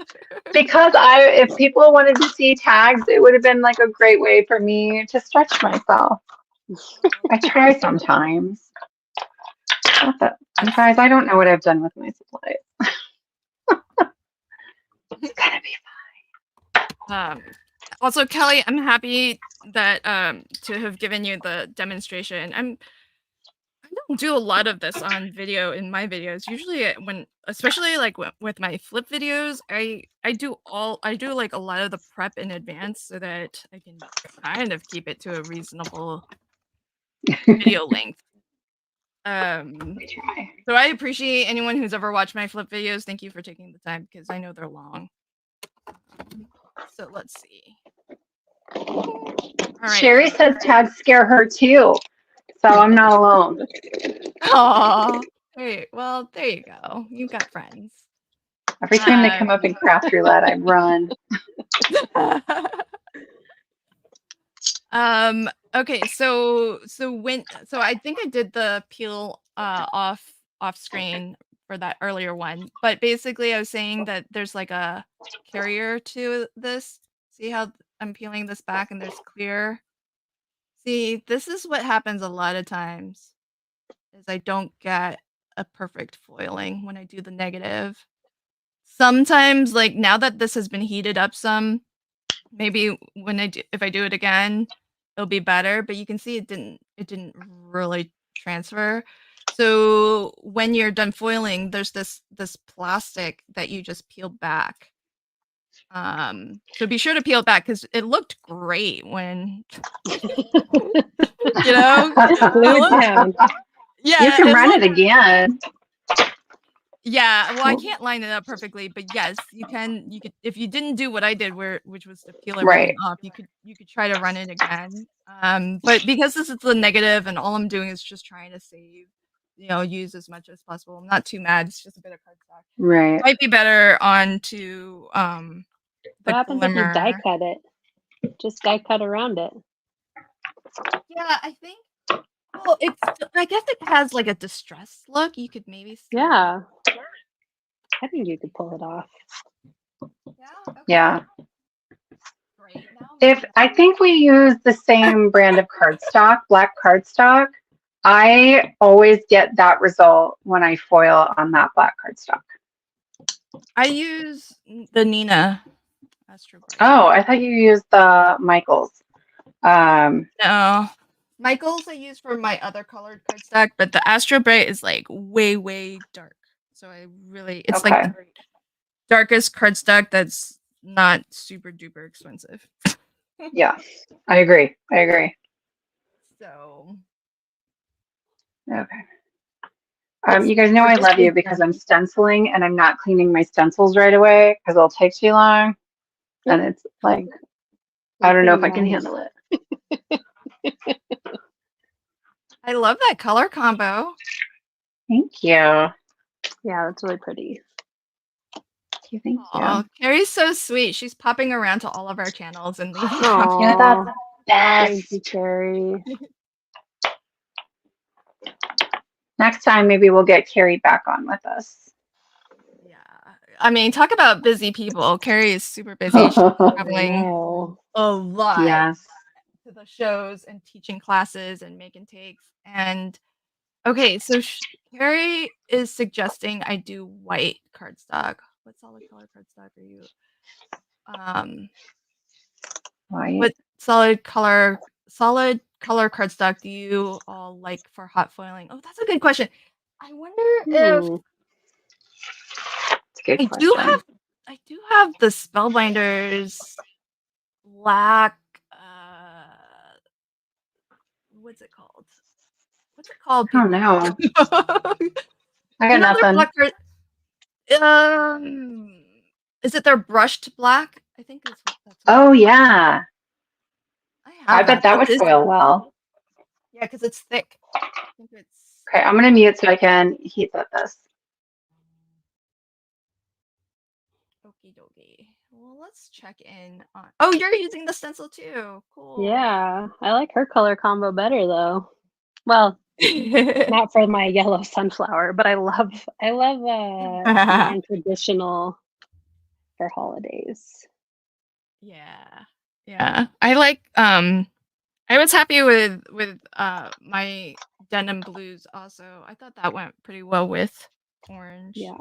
Because if people wanted to see tags, it would have been like a great way for me to stretch myself. I try sometimes. Sometimes I don't know what I've done with my supplies. It's gonna be fine. Also, Kelly, I'm happy that to have given you the demonstration. I don't do a lot of this on video in my videos. Usually, especially like with my flip videos, I do like a lot of the prep in advance so that I can kind of keep it to a reasonable video length. So I appreciate anyone who's ever watched my flip videos. Thank you for taking the time because I know they're long. So let's see. All right. Sherry says tags scare her too, so I'm not alone. Oh, hey, well, there you go. You've got friends. Every time they come up in craft roulette, I run. Okay, so I think I did the peel off screen for that earlier one, but basically I was saying that there's like a carrier to this. See how I'm peeling this back and there's clear. See, this is what happens a lot of times is I don't get a perfect foiling when I do the negative. Sometimes, like now that this has been heated up some, maybe if I do it again, it'll be better, but you can see it didn't really transfer. So when you're done foiling, there's this plastic that you just peel back. So be sure to peel it back because it looked great when you know glue it down. Yeah, you can run it again. Yeah, well, I can't line it up perfectly, but yes, you could if you didn't do what I did, which was to peel everything off, you could try to run it again. But because this is the negative, and all I'm doing is just trying to save, use as much as possible. I'm not too mad. It's just a bit of cardstock. Right. Might be better onto the what happens glimmer. if you die cut it? Just die cut around it. Yeah, I think. Well, I guess it has like a distressed look. You could maybe see. Yeah. I think you could pull it off. Yeah. Okay. Yeah. Great. I think we use the same brand of cardstock, black cardstock, I always get that result when I foil on that black cardstock. I use the Nina Astro Bright. Oh, I thought you used the Michaels. No. Michaels I use for my other colored cardstock, but the Astro Bright is like way, way dark. So it's like the darkest cardstock that's not super duper expensive. Yeah, I agree. So. Okay. You guys know I love you because I'm stenciling and I'm not cleaning my stencils right away because it'll take too long. And it's like, I don't know if I can handle it. I love that color combo. Thank you. Yeah, that's really pretty. Thank you. Carrie's so sweet. She's popping around to all of our channels and leaving. Yeah, that's best. Thank you, Carrie. Next time, maybe we'll get Carrie back on with us. Yeah. I mean, talk about busy people. Carrie is super busy. She's traveling a lot. Yes. To the shows and teaching classes and making takes. And okay, so Carrie is suggesting I do white cardstock. What solid color cardstock are you? White. What solid color cardstock do you all like for hot foiling? Oh, that's a good question. I wonder if I do have the Spellbinders black. What's it called? Oh no. I got nothing. Is it their brushed black? I think that's what. Oh yeah. I I have bet that would This is, spoil well. yeah, because it's thick. I think it's Okay, I'm gonna mute so I can heat up this. okie dokie. Well, let's check in on. Oh, you're using the stencil too. Cool. Yeah, I like her color combo better though. Well, not for my yellow sunflower, but I love non-traditional for holidays. Yeah. I like I was happy with my denim blues also. I thought that went pretty well with orange. Yeah.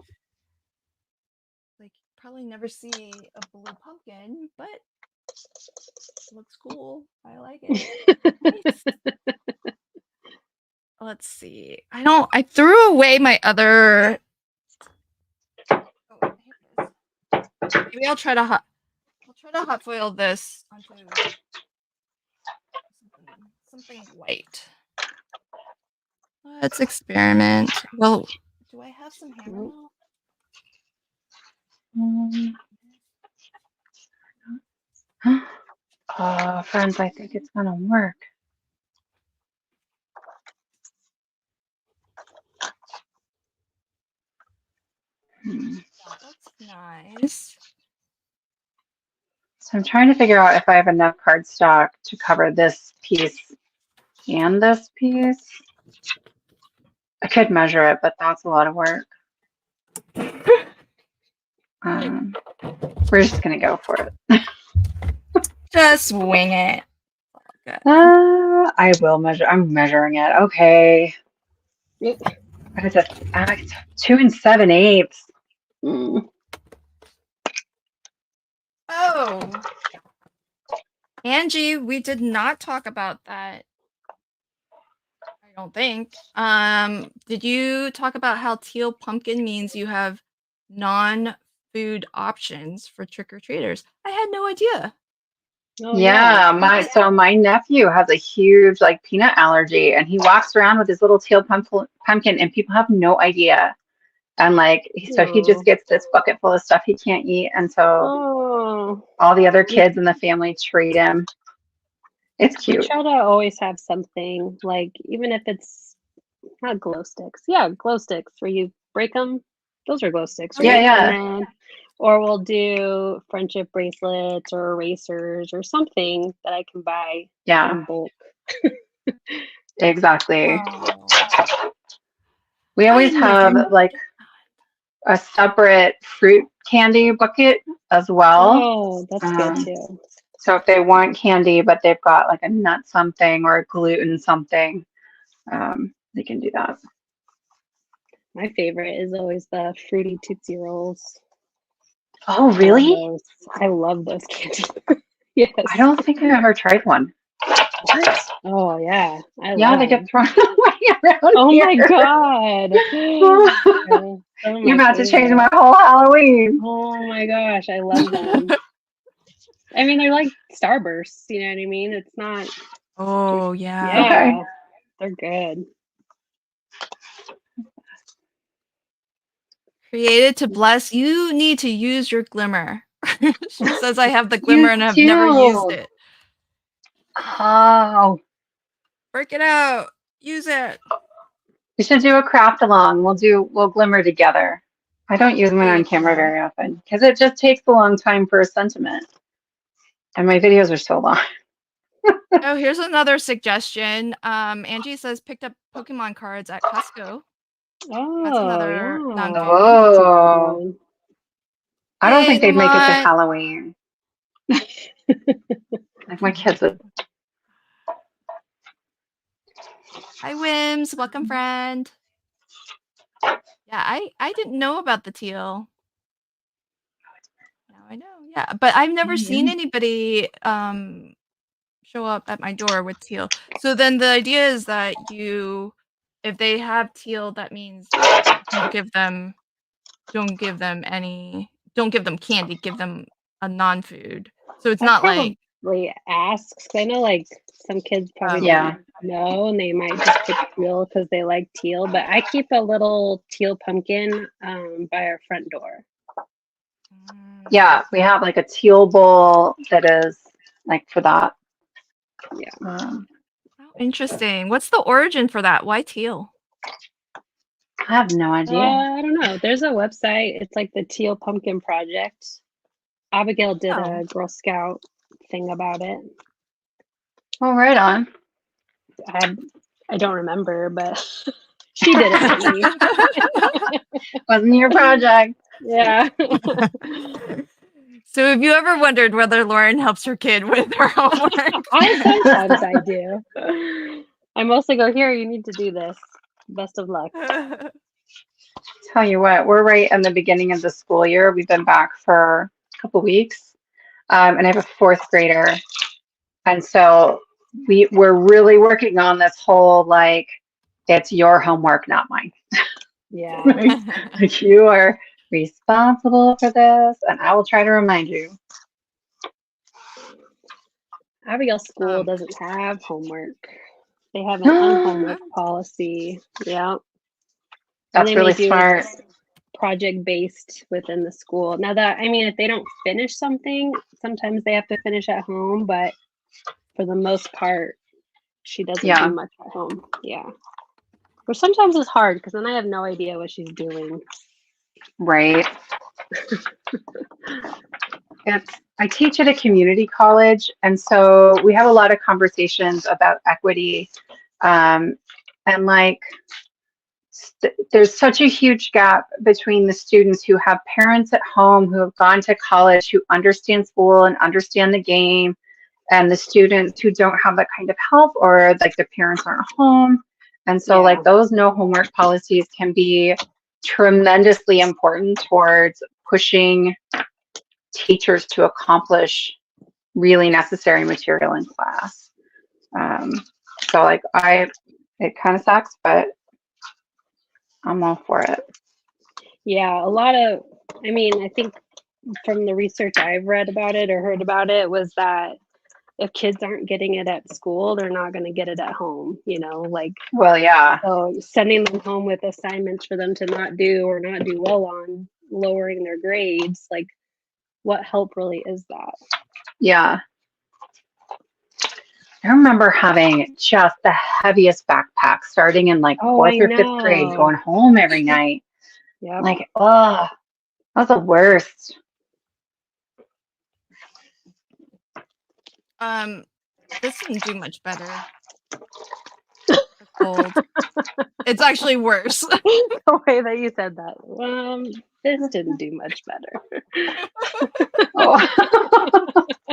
Like probably never see a blue pumpkin, but it looks cool. I like it. Nice. Let's see. I threw away my other. Oh, maybe I'll try to hot foil this onto something white. Let's experiment. Well, do I have some hammer now? Friends, I think it's gonna work. That looks nice. So I'm trying to figure out if I have enough cardstock to cover this piece and this piece. I could measure it, but that's a lot of work. We're just gonna go for it. Just wing it. I will measure. I'm measuring it. Okay. What is it? 2 7/8. Oh, Angie, we did not talk about that. I don't think. Did you talk about how teal pumpkin means you have non-food options for trick-or-treaters? I had no idea. Oh, Yeah, my nephew has a huge like peanut allergy, and he walks around with his little teal pumpkin, and people have no idea. And like, so he just gets this bucket full of stuff he can't eat, and so all the other kids in the family treat him. It's cute. We try to always have something, like, even if it's not glow sticks. Yeah, glow sticks where you break them. Those are glow sticks, right? Yeah. Or we'll do friendship bracelets or erasers or something that I can buy in bulk. Exactly. We always have like a separate fruit candy bucket as well. Oh, that's good too. So if they want candy, but they've got like a nut something or a gluten something, they can do that. My favorite is always the fruity Tootsie Rolls. Oh, really? I love those candies. Yes. I don't think I've ever tried one. What? Oh, yeah. They get thrown away around here. My God. You're about to change my whole Halloween. Oh my gosh, I love them. I mean, they're like Starbursts, you know what I mean? It's not. Oh, yeah. Yeah, they're good. Created to bless. You need to use your glimmer. She says I have the glimmer and I've never used it. Oh. Work it out. Use it. We should do a craft along. We'll glimmer together. I don't use mine on camera very often because it just takes a long time for a sentiment. And my videos are so long. Oh, here's another suggestion. Angie says picked up Pokemon cards at Costco. Oh, that's another non-food. Oh. I don't think they'd make it to Halloween. Like my kids would. Hi, Wims. Welcome, friend. Yeah, I didn't know about the teal. Now I know. Yeah, but I've never seen anybody show up at my door with teal. So then the idea is that if they have teal, that means don't give them candy, give them a non-food. So it's not like asks. I know like some kids probably don't know, and they might just pick teal because they like teal. But I keep a little teal pumpkin by our front door. Yeah, we have like a teal bowl that is like for that. Yeah. Oh, interesting. What's the origin for that? Why teal? I have no idea. I don't know. There's a website. It's like the Teal Pumpkin Project. Abigail did a Girl Scout thing about it. Oh, right on. I don't remember, but she did it for me. Wasn't your project. Yeah. So have you ever wondered whether Lauren helps her kid with her homework? Sometimes I do. I mostly go, here, you need to do this. Best of luck. Tell you what, we're right in the beginning of the school year. We've been back for a couple weeks, and I have a fourth grader, and so we're really working on this whole like it's your homework, not mine. Yeah. Like you are responsible for this, and I will try to remind you. Abigail's school doesn't have homework. They have an unhomework policy. Yeah. That's really smart. Project based within the school. Now that, I mean, if they don't finish something, sometimes they have to finish at home, but for the most part, she doesn't do much at home. Yeah. Which sometimes is hard because then I have no idea what she's doing. Right. I teach at a community college, and so we have a lot of conversations about equity, and like there's such a huge gap between the students who have parents at home who have gone to college, who understand school and understand the game, and the students who don't have that kind of help, or like the parents aren't home. And so like those no homework policies can be tremendously important towards pushing teachers to accomplish really necessary material in class. So like it kind of sucks, but I'm all for it. Yeah, I think from the research I've read about it or heard about it was that if kids aren't getting it at school, they're not going to get it at home, like. Well, yeah. So sending them home with assignments for them to not do or not do well on, lowering their grades, like what help really is that? Yeah. I remember having just the heaviest backpack starting in like fourth or fifth grade, going home every night. Yeah. Like, that was the worst. This didn't do much better. Cold. It's actually worse. The way that you said that. This didn't do much better.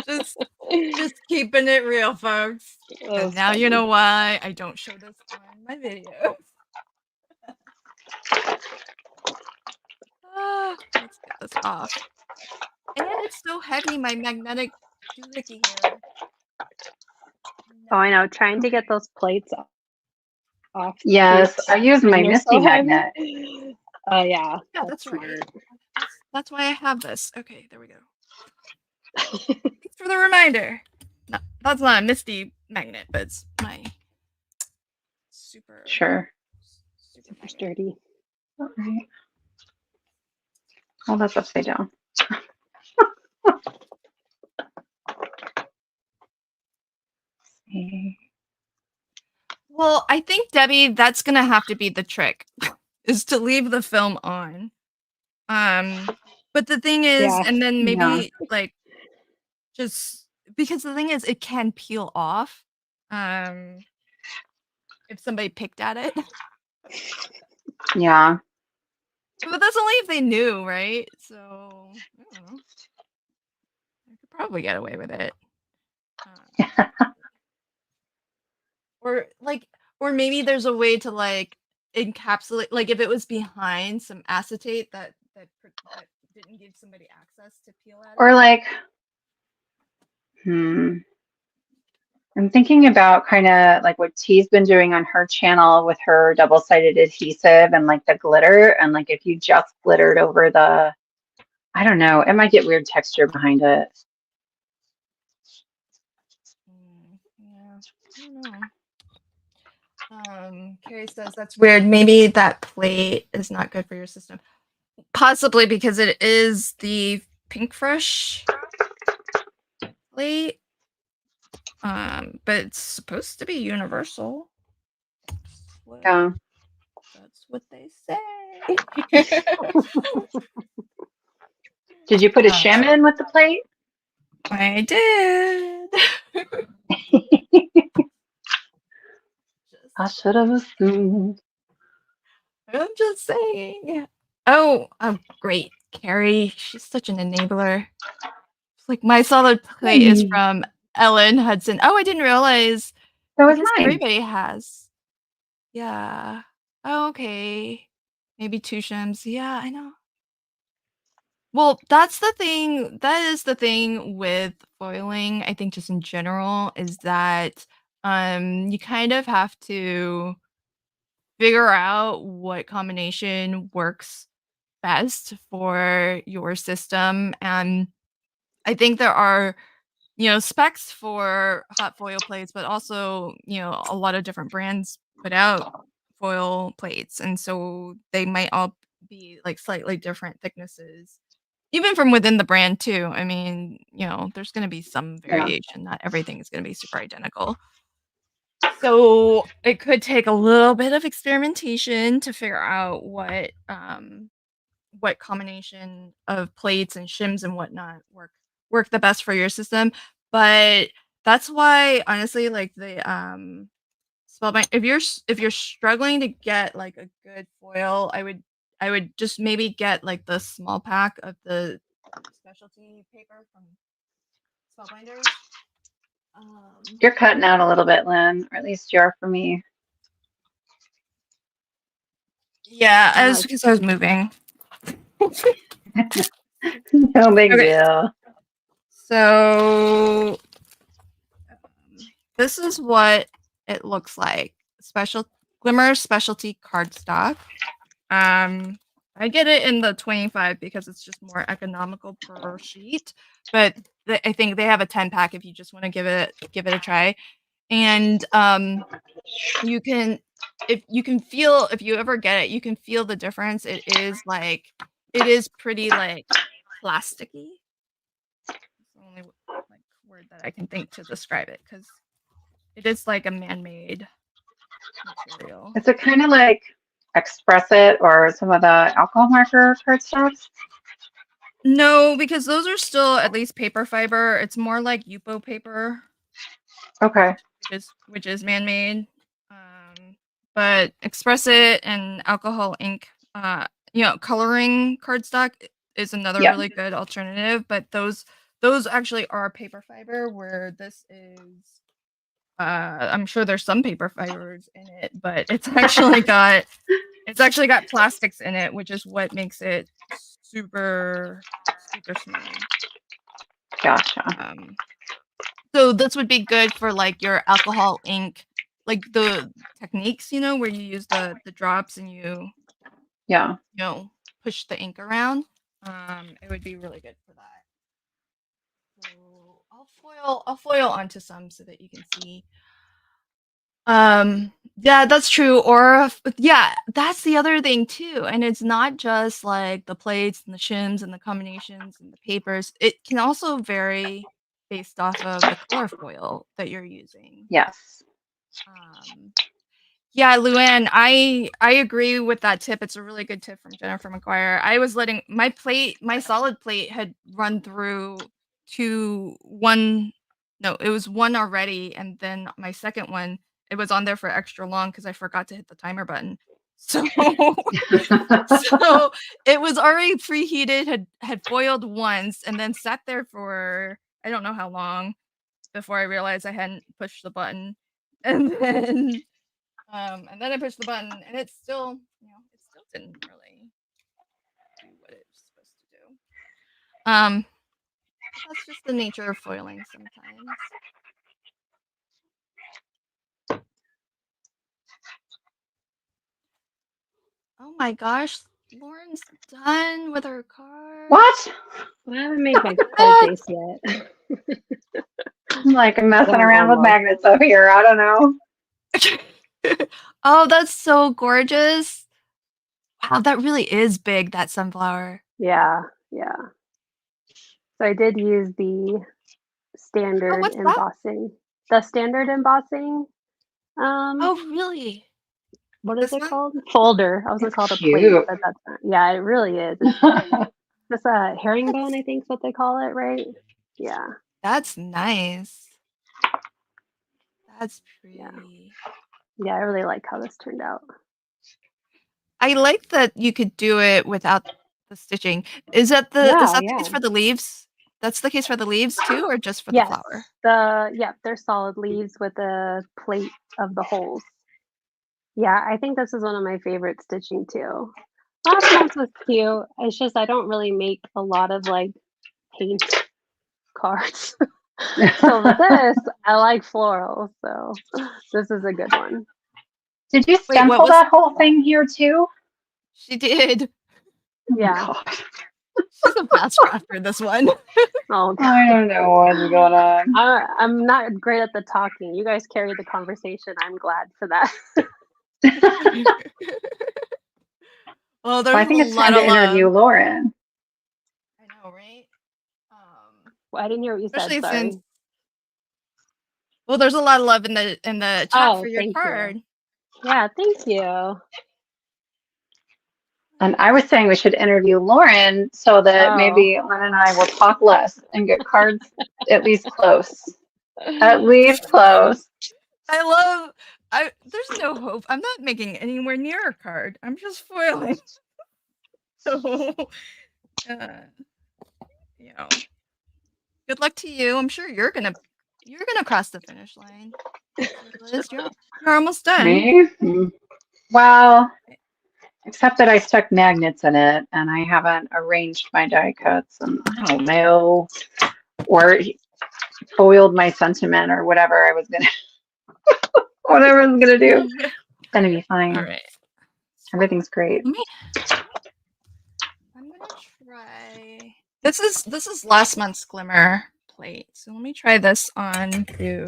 Just keeping it real, folks. And now you know why I don't show this on my videos. Let's get this off. And it's so heavy, my magnetic doohickey hair. Oh, I know. Trying to get those plates off. Yes, I use my Misty magnet. Oh, yeah. Yeah, that's smart. Right. That's why I have this. Okay, there we go. Thanks for the reminder. No, that's not a Misty magnet, but it's my super. Sure. Super sturdy. All right. Oh, that's upside down. Well, I think, Debbie, that's gonna have to be the trick, is to leave the film on. But the thing is, and then maybe like just because the thing is, it can peel off. If somebody picked at it. Yeah. But that's only if they knew, right? So I don't know. I could probably get away with it. Or maybe there's a way to like encapsulate, like if it was behind some acetate that didn't give somebody access to peel at it. Or like, I'm thinking about kind of like what T's been doing on her channel with her double-sided adhesive and like the glitter, and like if you just glittered over the, I don't know, it might get weird texture behind it. Yeah, I don't know. Carrie says that's weird. Maybe that plate is not good for your system. Possibly because it is the Pink Fresh plate. But it's supposed to be universal. Yeah. That's what they say. Did you put a shim in with the plate? I did. I should have assumed. I'm just saying. Oh, great. Carrie, she's such an enabler. It's like my solid plate is from Ellen Hudson. Oh, I didn't realize. That was Because mine. everybody has. Yeah. Oh, okay. Maybe 2 shims. Yeah, I know. Well, that's the thing. That is the thing with foiling, I think just in general, is that you kind of have to figure out what combination works best for your system. And I think there are, specs for hot foil plates, but also, a lot of different brands put out foil plates. And so they might all be like slightly different thicknesses, even from within the brand too. I mean, there's going to be some variation. Not everything is going to be super identical. So it could take a little bit of experimentation to figure out what combination of plates and shims and whatnot work the best for your system. But that's why, honestly, like the spellbind, if you're struggling to get like a good foil, I would just maybe get like the small pack of the specialty paper from Spellbinders. You're cutting out a little bit, Lynn, or at least you are for me. Yeah, as because I was moving. No big deal. So this is what it looks like. Glimmer specialty cardstock. I get it in the 25 because it's just more economical per sheet, but I think they have a 10 pack if you just want to give it a try. And you can if you ever get it, you can feel the difference. It is pretty like plasticky. It's the only like word that I can think to describe it, because it is like a man-made material. Is it kind of like Express It or some of the alcohol marker cardstocks? No, because those are still at least paper fiber. It's more like Yupo paper. Okay. Which is man-made. But Express It and alcohol ink, coloring cardstock is another really good alternative. But those actually are paper fiber, where this is. I'm sure there's some paper fibers in it, but it's actually got plastics in it, which is what makes it super smooth. Gotcha. So this would be good for like your alcohol ink, like the techniques, where you use the drops and you push the ink around. It would be really good for that. So I'll foil onto some so that you can see. Yeah, that's true. Or yeah, that's the other thing too. And it's not just like the plates and the shims and the combinations and the papers. It can also vary based off of the color foil that you're using. Yes. Yeah, Luann, I agree with that tip. It's a really good tip from Jennifer McGuire. I was letting my solid plate had run through one already, and then my second one, it was on there for extra long because I forgot to hit the timer button. So so it was already preheated, had foiled once, and then sat there for I don't know how long before I realized I hadn't pushed the button. And then I pushed the button, and it still didn't really do what it was supposed to do. That's just the nature of foiling sometimes. Oh my gosh, Lauren's done with her card. What? I haven't made my card base yet. I'm like messing around with magnets over here. I don't know. Oh, that's so gorgeous. Wow, that really is big, that sunflower. Yeah. So I did use the standard what's that? embossing. The standard embossing. Oh, really? What is This it one? called? Folder. I was gonna It's call it a plate, cute. but that's not. Yeah, it really is. It's a herringbone, I think is what they call it, right? Yeah. That's nice. That's Yeah. pretty. Yeah, I really like how this turned out. I like that you could do it without the stitching. Is that the case for the leaves? That's the case for the leaves too, or just for the flower? They're solid leaves with a plate of the holes. Yeah, I think this is one of my favorite stitching too. Last month was cute. It's just I don't really make a lot of like paint cards. So with this, I like floral, so this is a good one. Did you Wait, what stencil was that whole thing here too? she did? Yeah. Oh, God. She's a fast crafter, this one. Oh, God. I don't know what's going on. I'm not great at the talking. You guys carry the conversation. I'm glad for that. Well, there's I think a it's lot time to of love. interview Lauren. I know, right? Well, I didn't hear what you said. Especially Sorry. since well, there's a lot of love in the chat for your Thank card. you. Yeah, thank you. And I was saying we should interview Lauren so that maybe Len and I will talk less and get cards at least close. At least close. There's no hope. I'm not making anywhere near a card. I'm just foiling. So, you know, good luck to you. I'm sure you're gonna cross the finish line. Liz, you're almost done. Me? Well, except that I stuck magnets in it and I haven't arranged my die cuts and I don't know, or foiled my sentiment or whatever I was gonna do. It's gonna be fine. All right. Everything's great. I'm gonna try. This is last month's glimmer plate. So let me try this onto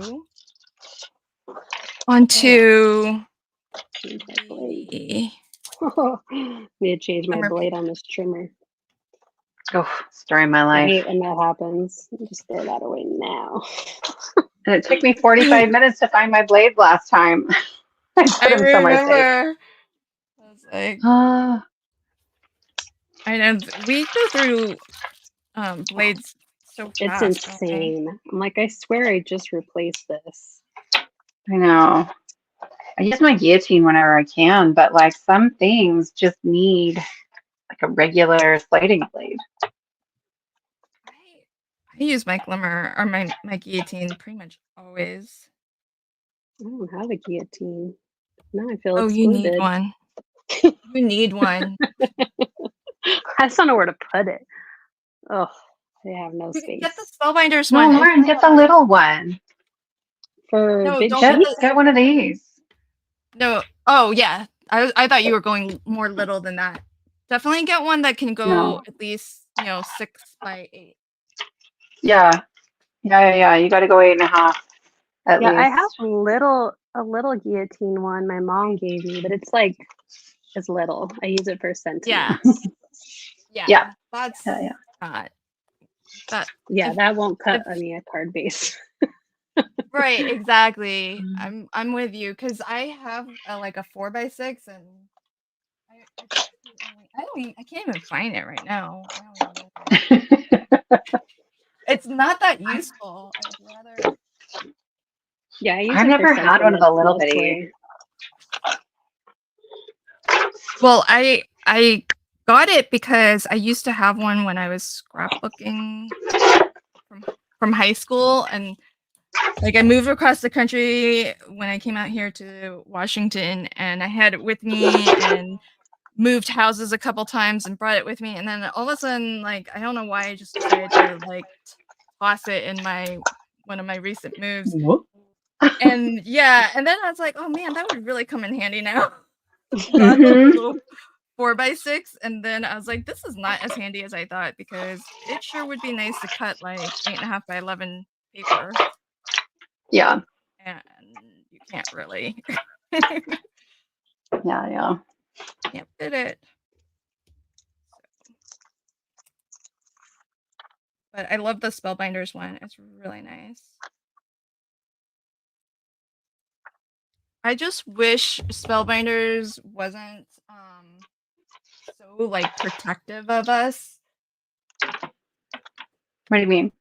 Need to change my blade on this trimmer. Oh, story of my life. I hate when that happens. Just throw that away now. And it took me 45 minutes to find my blade last time. I put them somewhere safe. I was like, I know we go through blades so fast. It's insane. I'm like, I swear I just replaced this. I know. I use my guillotine whenever I can, but like some things just need like a regular sliding blade. I use my glimmer or my guillotine pretty much always. I don't have a guillotine. Now I feel excluded. You need one. You need one. I just don't know where to put it. Oh, they have no space. Get the Spellbinders one. No, Lauren, get the little one. For big get one of these. No. Oh yeah. I thought you were going more little than that. Definitely get one that can go at least 6 by 8. Yeah. You got to go 8.5 at least. I have a little guillotine one my mom gave me, but it's like it's little. I use it for sentiments. Yeah. That's not. That won't cut a card base. Right, exactly. I'm with you because I have like a 4x6 and I can't even find it right now. I don't even know. It's not that useful. I'd rather. Yeah, I've never had one of the little bitty. Well, I got it because I used to have one when I was scrapbooking from high school, and like I moved across the country when I came out here to Washington, and I had it with me and moved houses a couple times and brought it with me, and then all of a sudden, like I don't know why I just decided to like toss it in one of my recent moves. Whoop. And and then I was like, oh man, that would really come in handy now. Got the little 4x6, and then I was like, this is not as handy as I thought because it sure would be nice to cut like 8.5 by 11 paper. Yeah. And you can't really. Yeah. Can't fit it. But I love the Spellbinders one. It's really nice. I just wish Spellbinders wasn't so like protective of us. What do you mean?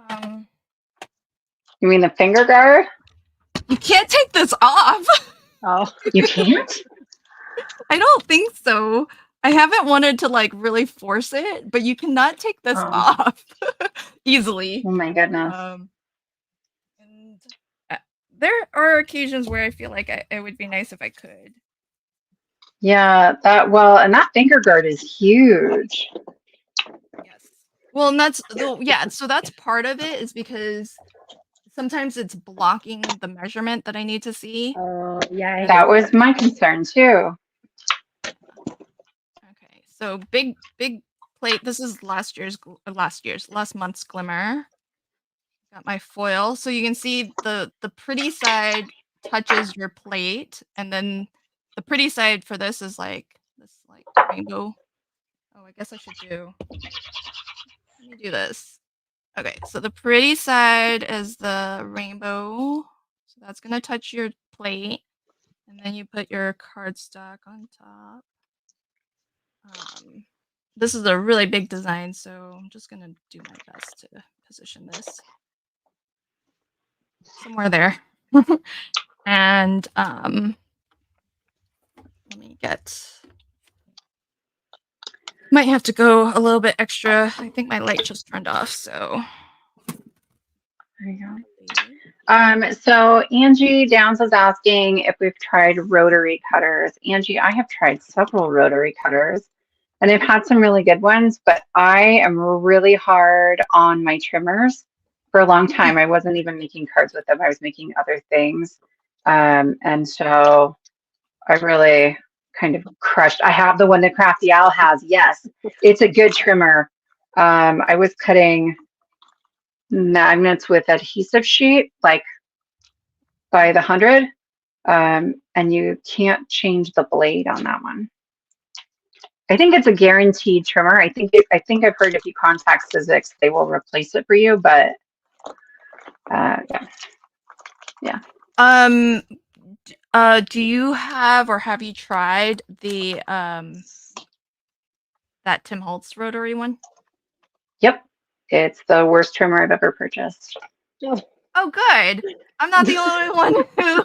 Um, You mean the finger guard? you can't take this off. Oh, You can't? I don't think so. I haven't wanted to like really force it, but you cannot take this Oh. off easily. Oh my goodness. And there are occasions where I feel like it would be nice if I could. Yeah, and that finger guard is huge. Yes. Well, and that's so that's part of it, is because sometimes it's blocking the measurement that I need to see. oh yeah. That was my concern too. Okay, so big plate. This is last month's glimmer. Got my foil, so you can see the pretty side touches your plate, and then the pretty side for this is like this like rainbow. Oh, I guess I should do. Let me do this. Okay, so the pretty side is the rainbow, so that's gonna touch your plate, and then you put your cardstock on top. This is a really big design, so I'm just gonna do my best to position this somewhere there. And let me might have to go a little bit extra. I think my light just turned off, so There you go. So Angie Downs is asking if we've tried rotary cutters. Angie, I have tried several rotary cutters, and I've had some really good ones, but I am really hard on my trimmers. For a long time, I wasn't even making cards with them. I was making other things. And so I really kind of crushed. I have the one that Crafty Owl has. Yes, it's a good trimmer. I was cutting magnets with adhesive sheet, like by the 100, and you can't change the blade on that one. I think it's a guaranteed trimmer. I think I've heard if you contact Physics, they will replace it for you. But yeah. Do you have or have you tried the that Tim Holtz rotary one? Yep, it's the worst trimmer I've ever purchased. Oh, good. I'm not the only one who.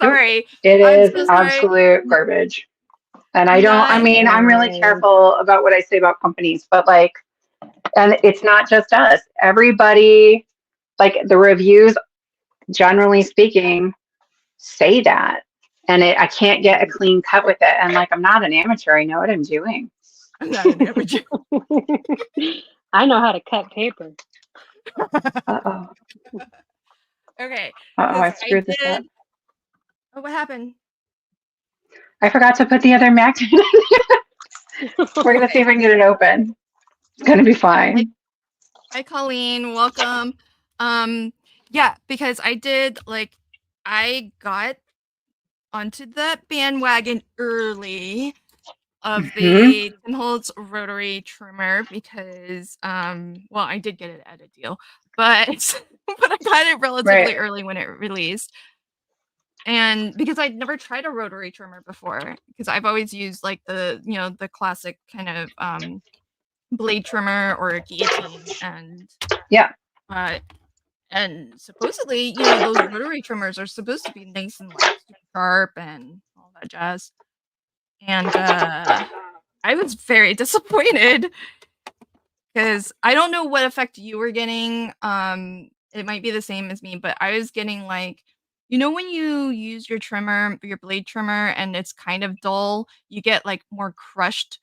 Sorry. It is absolute garbage. And I'm really careful about what I say about companies, but like, and it's not just us. Everybody, like the reviews, generally speaking, say that. And I can't get a clean cut with it. And like, I'm not an amateur. I know what I'm doing. I'm not an amateur. I know how to cut paper. Uh-oh. Okay. Uh-oh, I screwed this up. Oh, what happened? I forgot to put the other magnet in. We're going to see if we can get it open. It's going to be fine. Hi, Colleen. Welcome. Yeah, because I got onto that bandwagon early of the Tim Holtz rotary trimmer because, well, I did get it at a deal, but I got it relatively early when it released. And because I'd never tried a rotary trimmer before, because I've always used like the classic kind of blade trimmer or a guillotine, and and supposedly those rotary trimmers are supposed to be nice and like sharp and all that jazz. And I was very disappointed because I don't know what effect you were getting. It might be the same as me, but I was getting like, when you use your blade trimmer, and it's kind of dull, you get like more crushed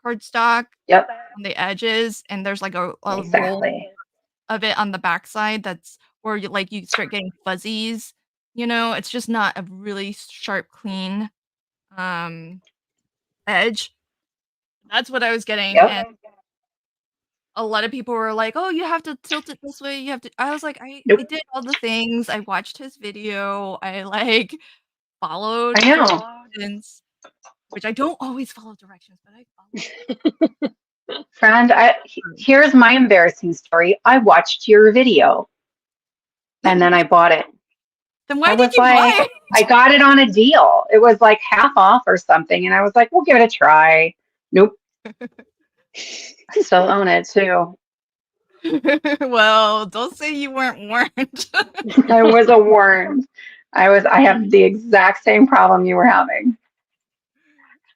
cardstock on the edges, and there's like a roll of it on the backside or you start getting fuzzies. It's just not a really sharp, clean edge. That's what I was getting. And a lot of people were like, oh, you have to tilt it this way. I was like, I did all the things. I watched his video. I like followed directions, which I don't always follow directions, but I follow. Friend, here's my embarrassing story. I watched your video and then I bought it. Then why I did was you like, buy it? I got it on a deal. It was like half off or something. And I was like, we'll give it a try. Nope. I still own it too. Well, don't say you weren't warned. I was warned. I have the exact same problem you were having.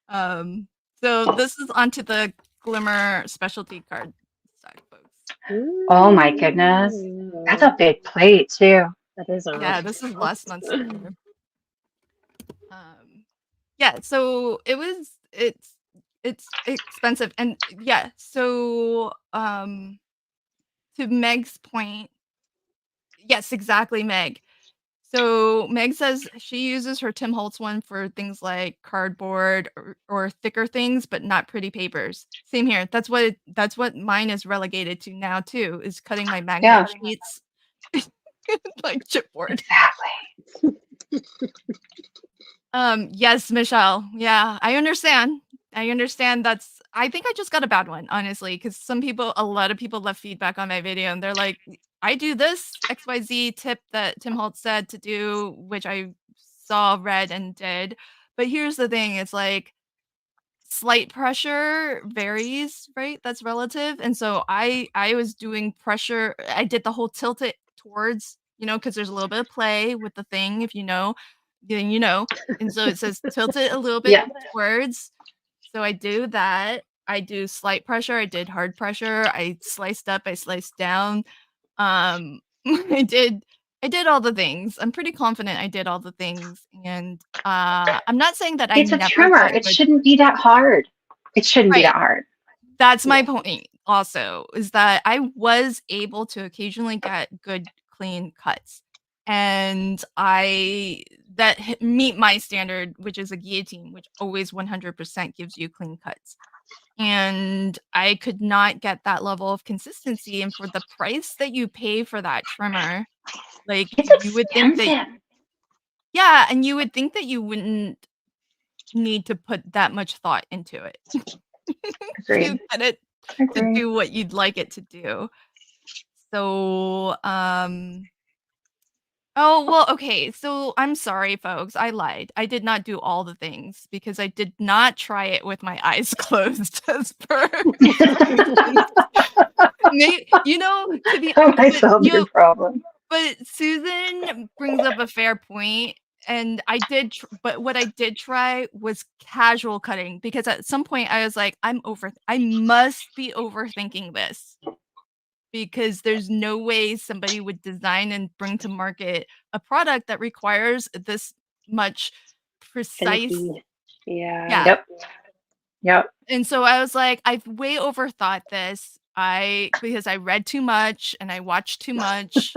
So this is onto the Glimmer specialty card side, folks. Oh my goodness. That's a big plate too. That is a Yeah, this is last month's order. Yeah, so it's expensive, and yeah, so to Meg's point, yes, exactly, Meg. So Meg says she uses her Tim Holtz one for things like cardboard or thicker things, but not pretty papers. Same here. That's what mine is relegated to now too, is cutting my magnet sheets like chipboard. Exactly. Yes, Michelle. Yeah, I understand. I think I just got a bad one, honestly, because a lot of people left feedback on my video and they're like, I do this XYZ tip that Tim Holtz said to do, which I saw, read, and did. But here's the thing, it's like slight pressure varies, right? That's relative. And so I was doing pressure. I did the whole tilt it towards, because there's a little bit of play with the thing. If you know, then you know. And so it says tilt it a little bit towards. So I do that. I do slight pressure. I did hard pressure. I sliced up. I sliced down. I did all the things. I'm pretty confident I did all the things. And I'm not saying that It's a trimmer. It shouldn't be that hard. It shouldn't be that hard. That's my point also, is that I was able to occasionally get good, clean cuts. And meet my standard, which is a guillotine, which always 100% gives you clean cuts. And I could not get that level of consistency. And for the price that you pay for that trimmer, like you would think that, yeah, and you would think that you wouldn't need to put that much thought into it to get it to do what you'd like it to do. So, oh, well, okay. So I'm sorry, folks. I lied. I did not do all the things because I did not try it with my eyes closed as per. To be myself your problem. But Susan brings up a fair point, and but what I did try was casual cutting, because at some point I was like, I must be overthinking this, because there's no way somebody would design and bring to market a product that requires this much precise. Yeah. Yep. And so I was like, I've way overthought this. Because I read too much and I watched too much.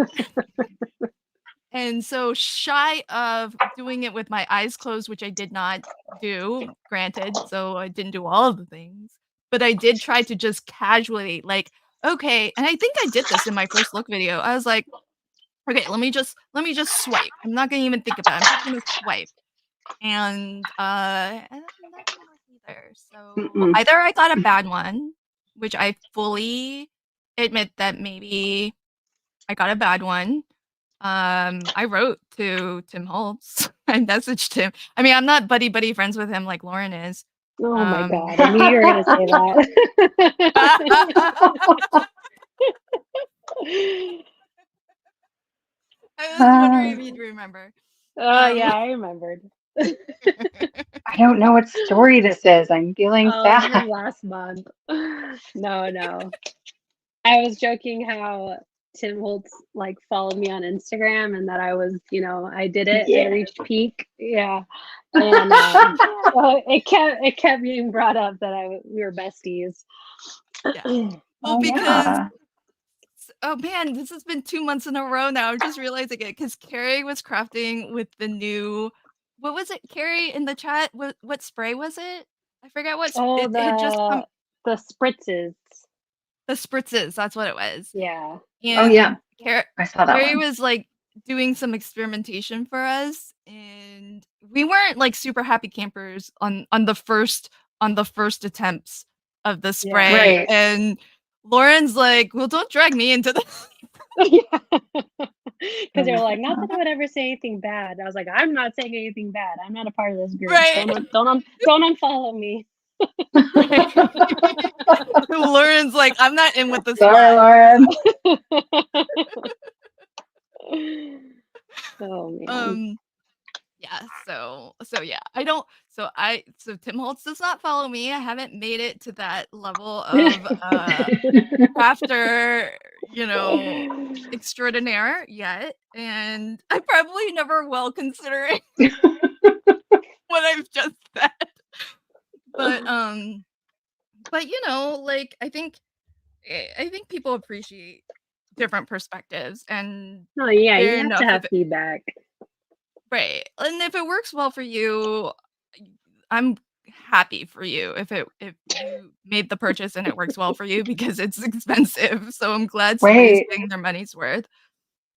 And so, shy of doing it with my eyes closed, which I did not do, granted, so I didn't do all of the things, but I did try to just casually, like, okay, and I think I did this in my first look video. I was like, okay, let me just swipe. I'm not gonna even think about it. I'm just gonna swipe. And that didn't work either. So either I got a bad one, which I fully admit that maybe I got a bad one. I wrote to Tim Holtz. I messaged him. I mean, I'm not buddy friends with him like Lauren is. Oh my God, I knew you were gonna say that. I was wondering if you'd remember. Oh yeah, I remembered. I don't know what story this is. I'm feeling sad. Last month. No. I was joking how Tim Holtz like followed me on Instagram and that I was, I did it. I reached peak. Yeah. And so it kept being brought up that we were besties. Yeah. Well, because oh man, this has been 2 months in a row now. I'm just realizing it, because Carrie was crafting with the new, what was it, Carrie, in the chat? What spray was it? I forgot what. It had just come. The spritzes. The spritzes, that's what it was. Yeah. And I saw that Carrie one. was like doing some experimentation for us, and we weren't like super happy campers on the first attempts of the spray. Right. And Lauren's like, well, don't drag me into this. Yeah. Because they're like, not that I would ever say anything bad. I was like, I'm not saying anything bad. I'm not a part of this group. Right. Don't unfollow me. Lauren's like, I'm not in with this. Sorry, Lauren. Oh man. Yeah, so yeah, I don't, so Tim Holtz does not follow me. I haven't made it to that level of crafter, extraordinaire yet, and I probably never will, considering what I've just said. But like I think people appreciate different perspectives, and Oh yeah, you have to have feedback. Right. And if it works well for you, I'm happy for you if you made the purchase and it works well for you, because it's expensive. So I'm glad somebody's getting their money's worth.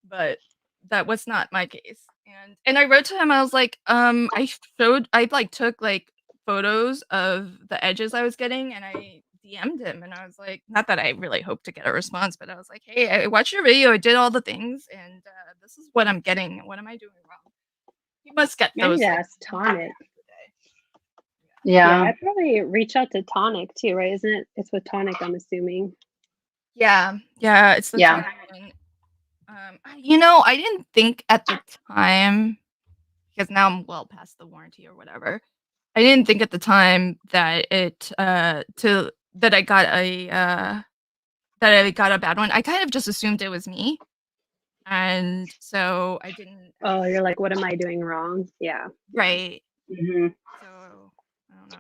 But that was not my case. And I wrote to him, I was like, I took like photos of the edges I was getting, and I DM'd him, and I was like, not that I really hoped to get a response, but I was like, hey, I watched your video, I did all the things, and this is what I'm getting. What am I doing wrong? You must get those. Maybe ask Tonic. Yeah. I'd probably reach out to Tonic too, right? Isn't it? It's with Tonic, I'm assuming. Yeah, it's the Tonic one. I didn't think at the time, because now I'm well past the warranty or whatever. I didn't think at the time that I got a bad one. I kind of just assumed it was me. And so I didn't. Oh, you're like, what am I doing wrong? Yeah. Right. Mm-hmm. So I don't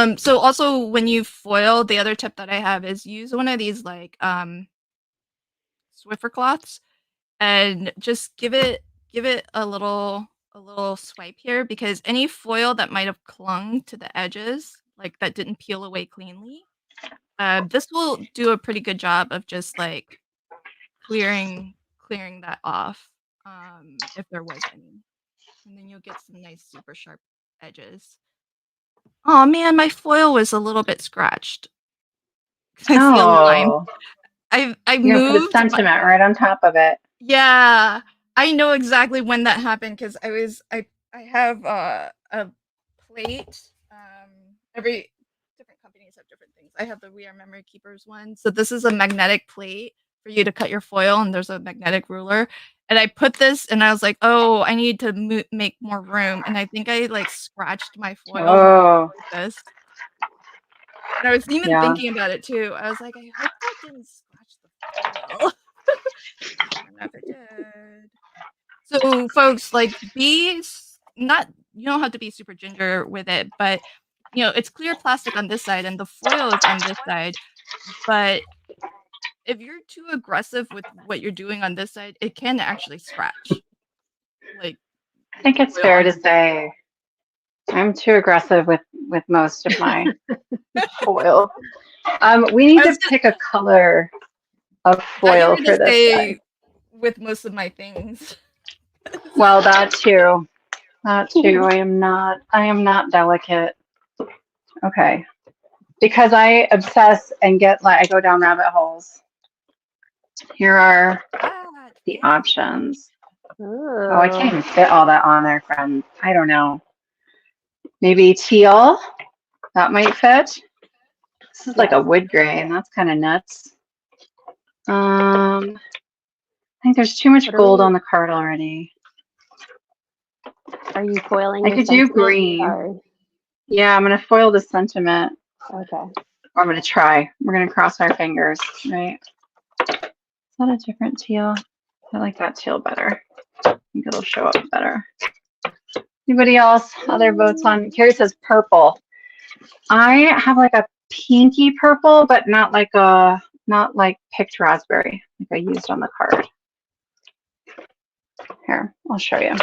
know. So also, when you foil, the other tip that I have is use one of these like Swiffer cloths, and just give it a little swipe here, because any foil that might have clung to the edges, like that didn't peel away cleanly, this will do a pretty good job of just like clearing that off, if there was any, and then you'll get some nice super sharp edges. Oh man, my foil was a little bit scratched. I see a line. I moved put a sentiment right on top of it. Yeah, I know exactly when that happened, because I have a plate. Every different companies have different things. I have the We Are Memory Keepers one. So this is a magnetic plate for you to cut your foil, and there's a magnetic ruler. And I put this, and I was like, oh, I need to make more room. And I think I like scratched my foil like this. And I was even thinking about it too. I was like, I hope that didn't scratch the foil. I never did. So folks, like, you don't have to be super ginger with it, but it's clear plastic on this side and the foil is on this side. But if you're too aggressive with what you're doing on this side, it can actually scratch. Like, I think it's fair to say I'm too aggressive with most of my foil. We need to pick a color of foil for this guy. With most of my things. Well, that too. I am not delicate. Okay. Because I obsess and I go down rabbit holes. Here are the options. Oh, I can't even fit all that on there, friends. I don't know. Maybe teal. That might fit. This is like a wood grain. That's kind of nuts. I think there's too much gold on the card already. Are you foiling? I could do green. Or? Yeah, I'm going to foil the sentiment. Okay. Or I'm going to try. We're going to cross our fingers, right? Is that a different teal? I like that teal better. I think it'll show up better. Anybody else? Other votes on? Carrie says purple. I have like a pinky purple, but not like picked raspberry, like I used on the card. Here, I'll show you.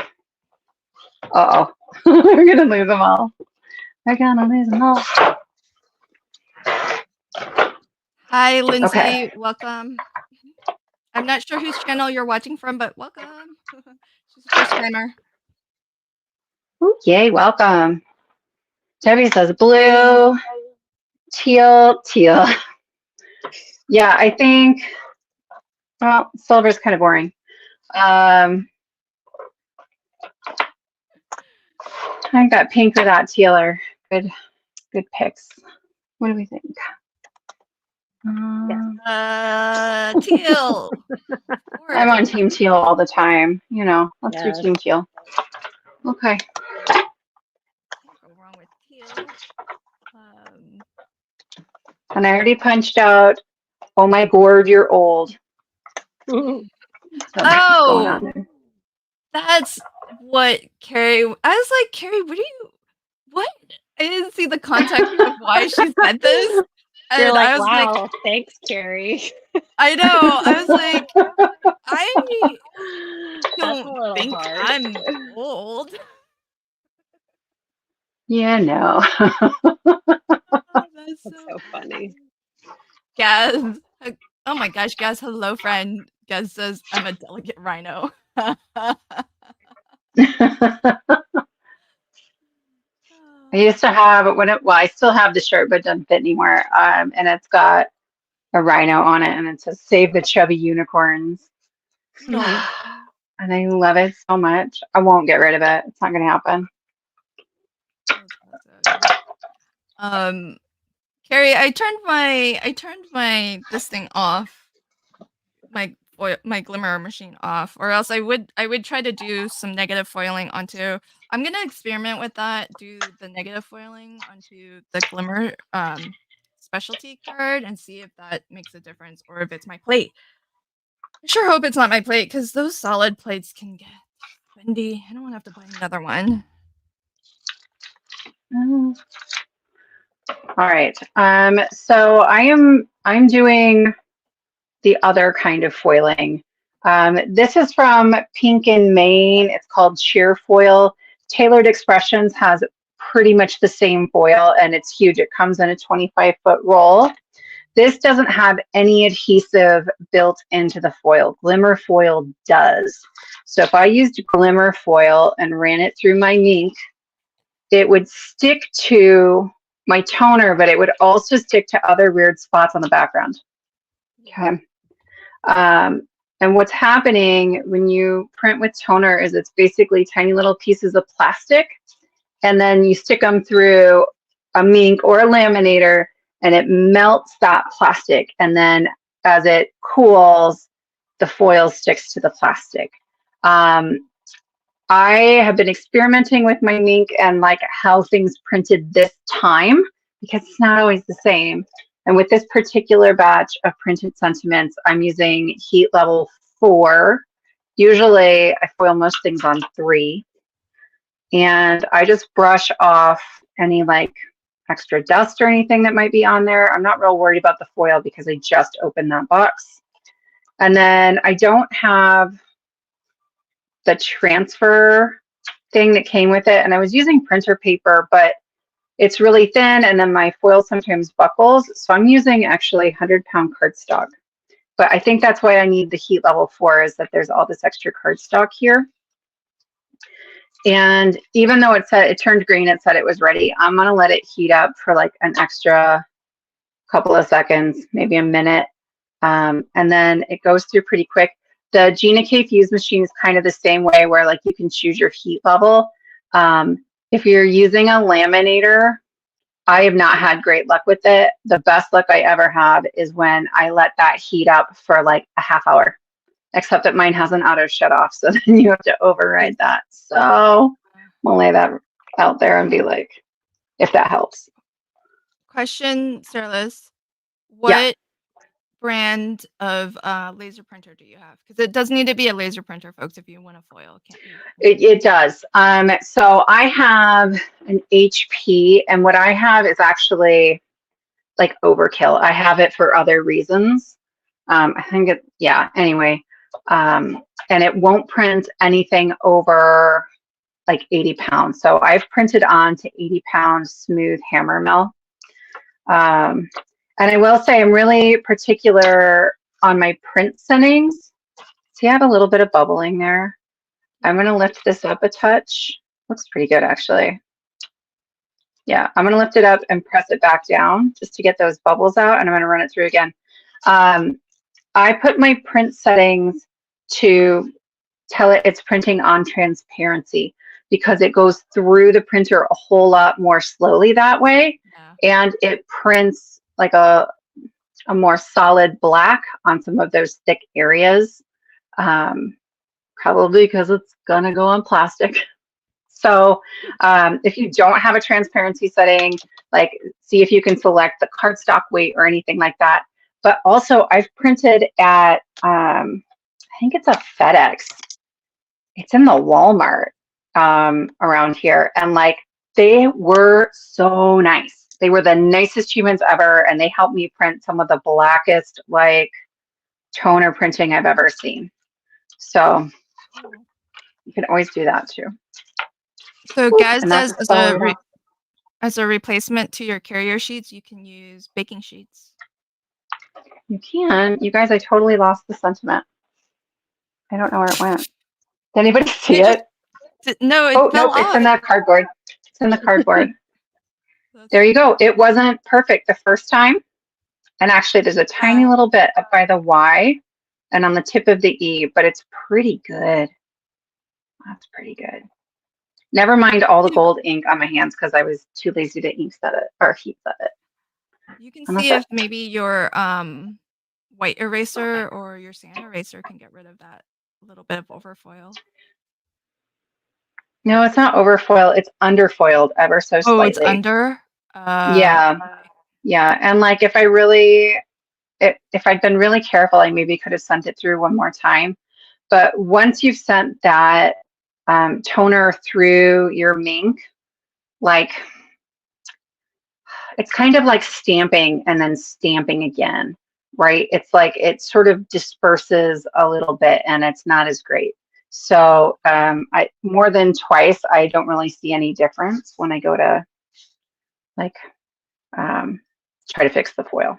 Uh-oh. We're going to lose them all. We're going to lose them all. Hi, Lindsay. Okay. Welcome. I'm not sure whose channel you're watching from, but welcome. She's a first timer. Ooh, yay, welcome. Debbie says blue. teal. Yeah, I think, well, silver is kind of boring. I think that pink or that teal are good picks. What do we think? Teal. I'm on team teal all the time. You know, let's do team teal. Okay. Can't go wrong with teal. And I already punched out, oh my board, you're old. Oh, Going on there. That's what Carrie. I was like, Carrie, what? I didn't see the context of why she said this. And You're like, I was wow, like, thanks, Carrie. I know. I was like, I don't think hard. I'm old. Yeah, no. That's so funny. Gaz. Oh my gosh, Gaz, hello, friend. Gaz says, I'm a delicate rhino. I used to have I still have the shirt, but it doesn't fit anymore. And it's got a rhino on it, and it says "Save the Chubby Unicorns." No. And I love it so much. I won't get rid of it. It's not going to happen. Carrie, I turned my this thing off, my glimmer machine off, or else I would try to do some negative foiling onto. I'm gonna experiment with that. Do the negative foiling onto the glimmer specialty card and see if that makes a difference or if it's my plate. I sure hope it's not my plate because those solid plates can get bendy. I don't want to have to buy another one. All right. So I'm doing the other kind of foiling. This is from Pink in Maine. It's called sheer foil. Tailored Expressions has pretty much the same foil, and it's huge. It comes in a 25-foot roll. This doesn't have any adhesive built into the foil. Glimmer foil does. So if I used glimmer foil and ran it through my ink, it would stick to my toner, but it would also stick to other weird spots on the background. Okay. And what's happening when you print with toner is it's basically tiny little pieces of plastic, and then you stick them through a mink or a laminator, and it melts that plastic. And then as it cools, the foil sticks to the plastic. I have been experimenting with my mink and like how things printed this time, because it's not always the same. And with this particular batch of printed sentiments, I'm using heat level 4. Usually I foil most things on 3. And I just brush off any like extra dust or anything that might be on there. I'm not real worried about the foil because I just opened that box. And then I don't have the transfer thing that came with it, and I was using printer paper, but it's really thin, and then my foil sometimes buckles, so I'm using actually 100-pound cardstock. But I think that's why I need the heat level 4, is that there's all this extra cardstock here. And even though it said it turned green, it said it was ready, I'm gonna let it heat up for like an extra couple of seconds, maybe a minute, and then it goes through pretty quick. The Gina K Fuse machine is kind of the same way, where like you can choose your heat level. If you're using a laminator, I have not had great luck with it. The best luck I ever have is when I let that heat up for like a half hour, except that mine has an auto shut off, so then you have to override that. So we'll lay that out there and be like, if that helps. Question, Sarah Liz. What brand of laser printer do you have? Because it does need to be a laser printer, folks, if you want to foil. It can't be. It does. So I have an HP, and what I have is actually like overkill. I have it for other reasons. I think it, yeah, anyway. And it won't print anything over like 80 pounds. So I've printed on to 80 pound smooth hammer mill. And I will say I'm really particular on my print settings. See, I have a little bit of bubbling there. I'm going to lift this up a touch. Looks pretty good, actually. Yeah, I'm gonna lift it up and press it back down just to get those bubbles out, and I'm gonna run it through again. I put my print settings to tell it it's printing on transparency because it goes through the printer a whole lot more slowly that way, and it prints like a more solid black on some of those thick areas, probably because it's gonna go on plastic. So if you don't have a transparency setting, like see if you can select the cardstock weight or anything like that. But also I've printed at, I think it's a FedEx. It's in the Walmart around here. And like, they were so nice. They were the nicest humans ever. And they helped me print some of the blackest like toner printing I've ever seen. So you can always do that too. So Gaz says as a replacement to your carrier sheets, you can use baking sheets. You can. You guys, I totally lost the sentiment. I don't know where it went. Did anybody see it? No, it fell off. It's in that cardboard. It's in the cardboard. There you go. It wasn't perfect the first time. And actually, there's a tiny little bit up by the Y and on the tip of the E, but it's pretty good. That's pretty good. Never mind all the gold ink on my hands because I was too lazy to ink set it or heat set it. You can see if maybe your white eraser or your sand eraser can get rid of that little bit of overfoil. No, it's not overfoil. It's underfoiled ever so slightly. Oh, it's under? Yeah. Yeah. And like if I'd been really careful, I maybe could have sent it through one more time. But once you've sent that toner through your Mink, like it's kind of like stamping and then stamping again, right? It's like it sort of disperses a little bit and it's not as great. So I more than twice, I don't really see any difference when I go to like try to fix the foil.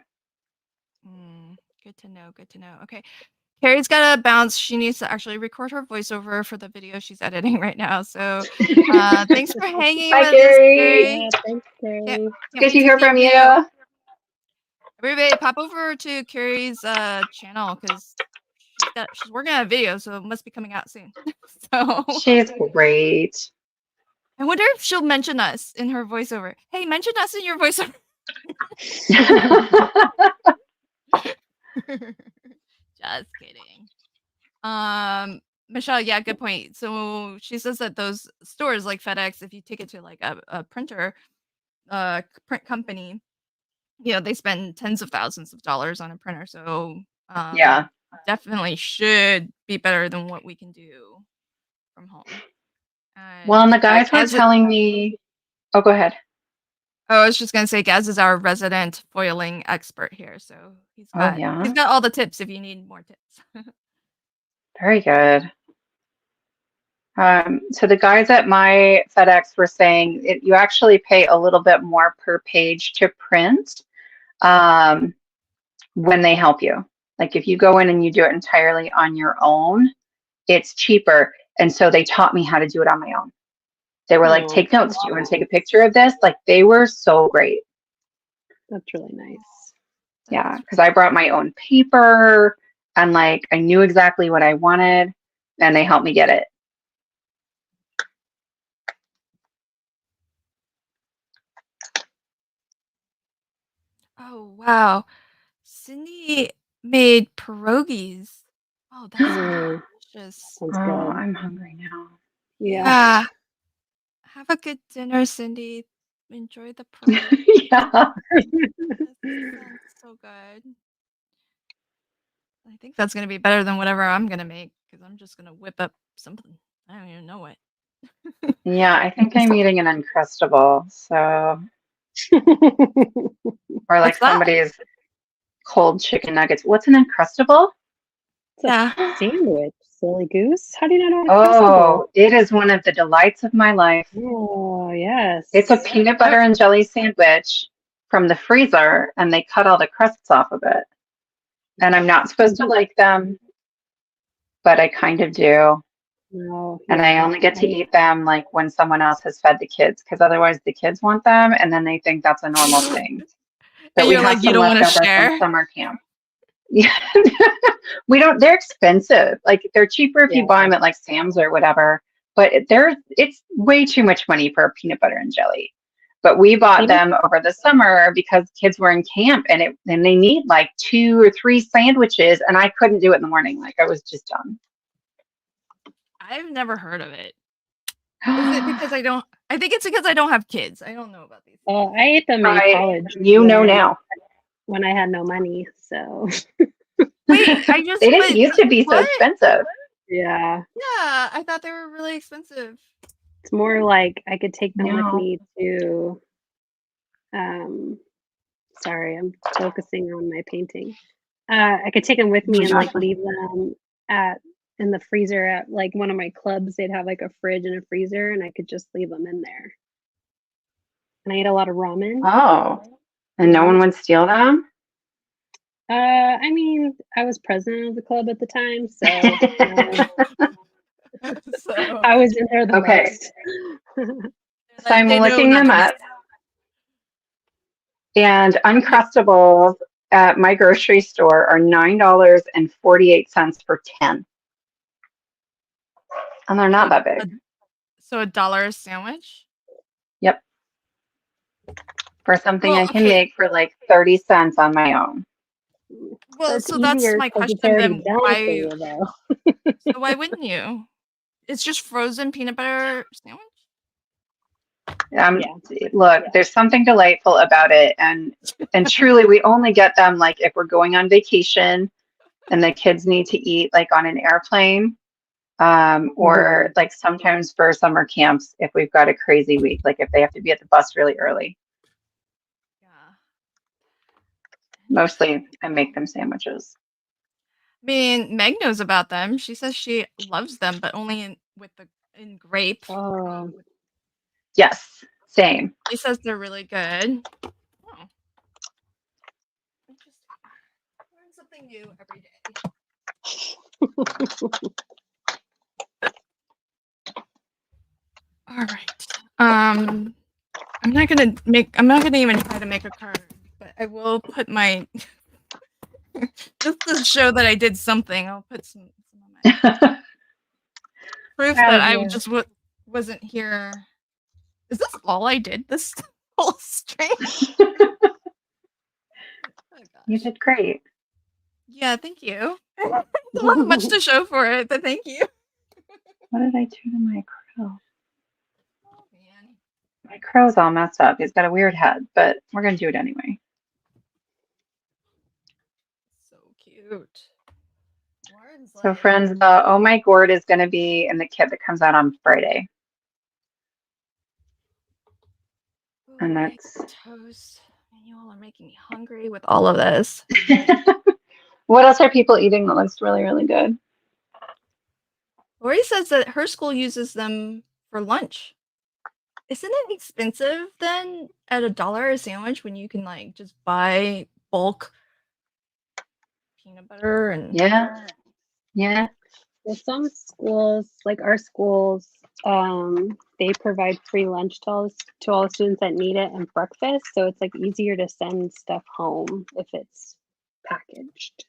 Good to know. Good to know. Okay. Carrie's got to bounce. She needs to actually record her voiceover for the video she's editing right now. So thanks for hanging with us, Carrie. Yeah, thanks, Carrie. Good to hear from you. Everybody, pop over to Carrie's channel because she's working on a video, so it must be coming out soon. So she's great. I wonder if she'll mention us in her voiceover. Hey, mention us in your voiceover. Just kidding. Michelle, yeah, good point. So she says that those stores like FedEx, if you take it to like a printer, print company, you know, they spend tens of thousands of dollars on a printer. So yeah, definitely should be better than what we can do from home. Well, and the guys were telling me, oh, go ahead. Oh, I was just gonna say, Gaz is our resident foiling expert here, so he's got all the tips if you need more tips. Very good. So the guys at my FedEx were saying you actually pay a little bit more per page to print when they help you. Like if you go in and you do it entirely on your own, it's cheaper. And so they taught me how to do it on my own. They were like, take notes. Do you want to take a picture of this? Like they were so great. That's really nice. Yeah, because I brought my own paper and like I knew exactly what I wanted and they helped me get it. Oh, wow. Cindy made pierogies. Oh, that's delicious. Sounds good. I'm hungry now. Yeah. Have a good dinner, Cindy. Enjoy the pierogi. Yeah. That sounds so good. I think that's going to be better than whatever I'm going to make because I'm just going to whip up something. I don't even know what. Yeah, I think I'm eating an Uncrustable. So, or like somebody's cold chicken nuggets. What's an Uncrustable? It's a sandwich, silly goose. How do you not know? Oh, it is one of the delights of my life. Oh, yes. It's a peanut butter and jelly sandwich from the freezer, and they cut all the crusts off of it. And I'm not supposed to like them, but I kind of do. No, And I only get to eat them like when someone else has fed the kids, because otherwise the kids want them and then they think that's a normal thing. That And we you're have like, you some don't want to leftover from share? summer camp. Yeah. We don't, they're expensive. Like they're cheaper if you buy them at like Sam's or whatever, but it's way too much money for peanut butter and jelly. But we bought them over the summer because kids were in camp and they need like 2 or 3 sandwiches and I couldn't do it in the morning. Like I was just done. I've never heard of it. Is it because I think it's because I don't have kids. I don't know about these. Oh, I ate them in college. You know now. When I had no money, so. Wait, I just they didn't used to be so expensive. Yeah. Yeah, I thought they were really expensive. It's more like I could take them with me to. Sorry, I'm focusing on my painting. I could take them with me and like leave them in the freezer at like one of my clubs. They'd have like a fridge and a freezer, and I could just leave them in there. And I ate a lot of ramen. Oh, and no one would steal them? I mean, I was president of the club at the time, so, I was in there the most. So I'm looking them up. And Uncrustables at my grocery store are $9.48 for 10. And they're not that big. So $1 a sandwich? Yep. For something I can make for like 30 cents on my own. Well, so that's my question then. So why wouldn't you? It's just frozen peanut butter sandwich? Look, there's something delightful about it. And truly, we only get them like if we're going on vacation and the kids need to eat like on an airplane. Or like sometimes for summer camps, if we've got a crazy week, like if they have to be at the bus really early. Yeah. Mostly I make them sandwiches. I mean, Meg knows about them. She says she loves them, but only in grape. Oh. Yes, same. She says they're really good. Oh. Interesting. Learn something new every day. All right. I'm not gonna even try to make a card, but I will put my just to show that I did something. I'll put some of my proof that I just wasn't here. Is this all I did this whole stream? You did great. Yeah, thank you. I don't have much to show for it, but thank you. What did I do to my crow? Oh, man. My crow's all messed up. He's got a weird head, but we're going to do it anyway. So cute. So friends, the Oh My Gourd is going to be in the kit that comes out on Friday. And that's toast. Man, you all are making me hungry with all of this. What else are people eating that looks really, really good? Lori says that her school uses them for lunch. Isn't it expensive then at $1 a sandwich when you can like just buy bulk peanut butter and yeah. Well, some schools, like our schools, they provide free lunch to all the students that need it and breakfast, so it's like easier to send stuff home if it's packaged.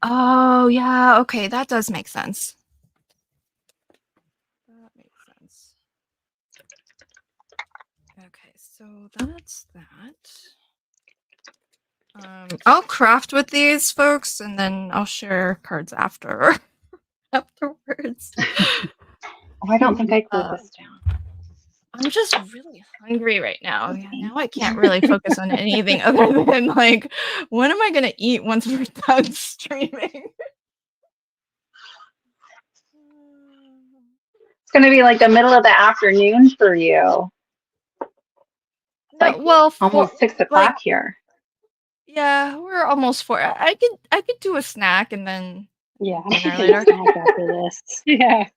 Oh yeah, okay, that does make sense. That makes sense. Okay, so that's that. I'll craft with these folks and then I'll share cards afterwards. I don't think I glued this down. I'm just really hungry right now. Now I can't really focus on anything other than like, when am I gonna eat once we're done streaming? It's gonna be like the middle of the afternoon for you. Like almost 6 o'clock here. Yeah, we're almost 4. I could do a snack and then dinner later. Snack after this. Yeah,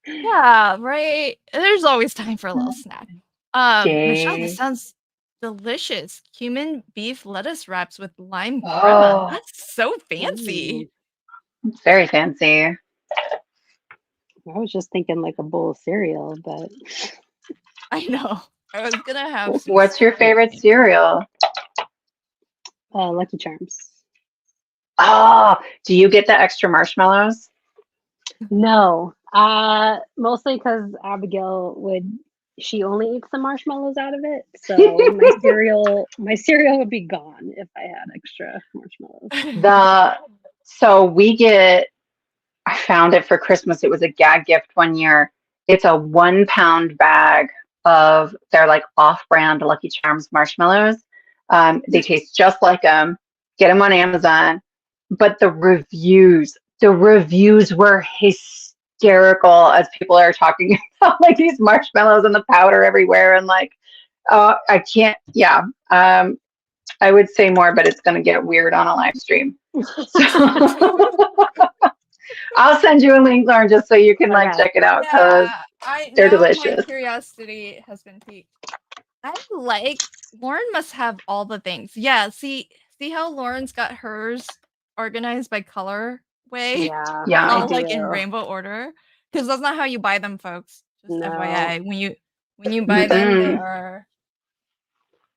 right. There's always time for a little snack. Michelle, this sounds delicious. Cumin beef lettuce wraps with lime crema. That's so fancy. It's very fancy. I was just thinking like a bowl of cereal, but I know. I was gonna have some. What's your favorite cereal? Lucky Charms. Oh, do you get the extra marshmallows? No, mostly because Abigail she only eats the marshmallows out of it, so my cereal would be gone if I had extra marshmallows. So we get, I found it for Christmas. It was a gag gift one year. It's a 1 pound bag of their like off-brand Lucky Charms marshmallows. They taste just like them. Get them on Amazon. But the reviews were hysterical as people are talking about like these marshmallows and the powder everywhere and like, oh, I can't. Yeah. I would say more, but it's going to get weird on a live stream. So I'll send you a link, Lauren, just so you can like check it out because they're delicious. My curiosity has been piqued. Lauren must have all the things. Yeah, see how Lauren's got hers organized by color way? Yeah, all like in rainbow order. Because that's not how you buy them, folks. Just No. FYI. When you buy them,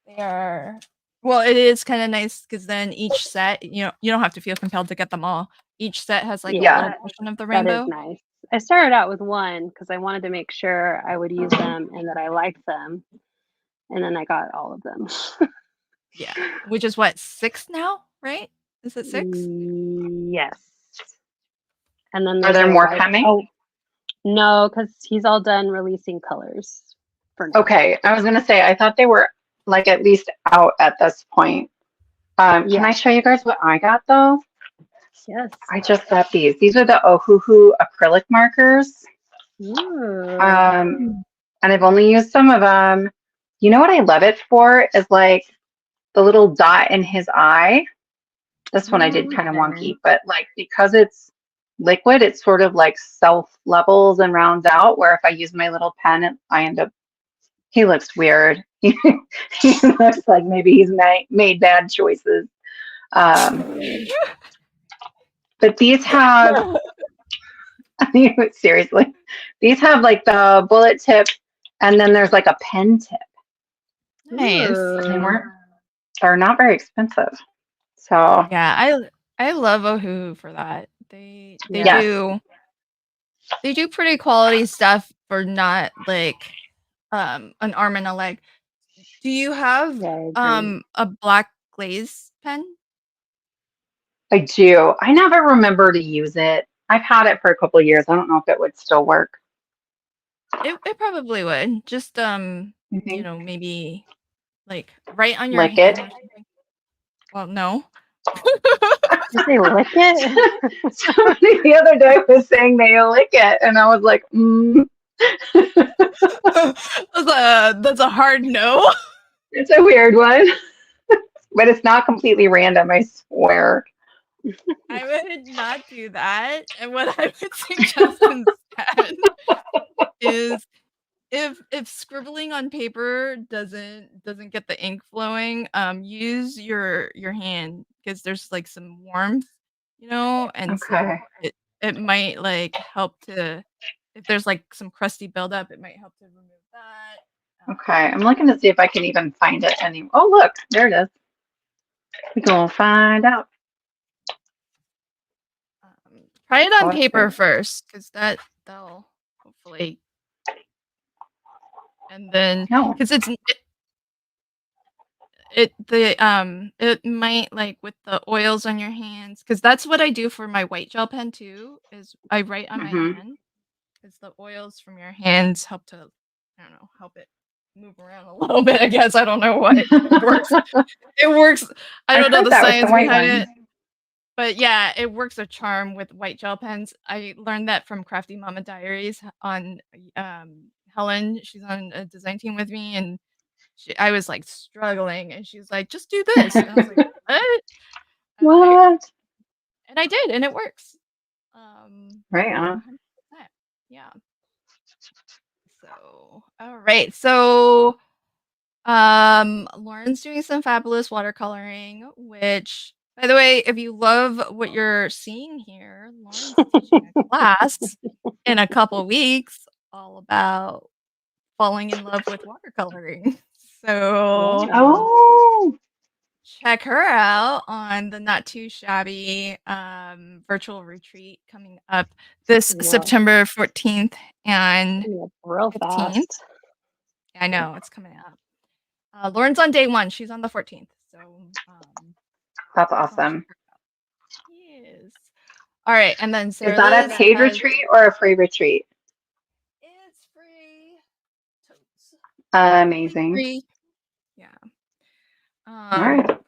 they are well, it is kind of nice because then each set, you don't have to feel compelled to get them all. Each set has like a little portion of the rainbow. That is nice. I started out with one because I wanted to make sure I would use them and that I liked them. And then I got all of them. Yeah. Which is what, 6 now, right? Is it 6? Yes. And then are there more coming? Oh, no, because he's all done releasing colors for now. Okay. I was going to say, I thought they were like at least out at this point. Can I show you guys what I got though? Yes. I just got these. These are the Ohuhu acrylic markers. And I've only used some of them. You know what I love it for is like the little dot in his eye. This one I did kind of wonky, but like because it's liquid, it sort of like self levels and rounds out, where if I use my little pen, I end up, he looks weird. He looks like maybe he's made bad choices. But these have, I mean, seriously, these have like the bullet tip and then there's like a pen tip. Nice. They're not very expensive. So yeah, I love Ohuhu for that. They do pretty quality stuff for not like an arm and a leg. Do you have a black glaze pen? I do. I never remember to use it. I've had it for a couple of years. I don't know if it would still work. It probably would. Just maybe like right on your lick hand it. or something. Well, no. Did they lick it? Somebody the other day was saying they lick it, and I was like, That's a hard no. It's a weird one, but it's not completely random, I swear. I would not do that. And what I would suggest instead is if scribbling on paper doesn't get the ink flowing, use your hand because there's like some warmth, and so it might like help to, if there's like some crusty buildup, it might help to remove that. Okay, I'm looking to see if I can even find it anymore. Oh, look, there it is. We're gonna find out. Try it on paper first, because that'll hopefully. And then, because it might like with the oils on your hands, because that's what I do for my white gel pen too. Is I write on my hand, because the oils from your hands help to, I don't know, help it move around a little bit. I guess I don't know what it works. It works. I don't know the science behind it. But yeah, it works a charm with white gel pens. I learned that from Crafty Mama Diaries on Helen. She's on a design team with me, and I was like struggling, and she's like, "Just do this." And I was like, "What?" What? And I did, and it works. Right on. 100%. Yeah. So, all right. So, Lauren's doing some fabulous watercoloring, which By the way, if you love what you're seeing here, Lauren's teaching a class in a couple weeks all about falling in love with watercoloring. So Oh, check her out on the Not Too Shabby virtual retreat coming up this Wow. September 14th and Coming up real 15th. fast. I know, it's coming up. Lauren's on day 1. She's on the 14th. So that's definitely awesome. check her out. Yes. All right, and then Sarah Is that a Liz paid has retreat or a free retreat? it's free. Totes. Amazing. Free. Yeah. All right.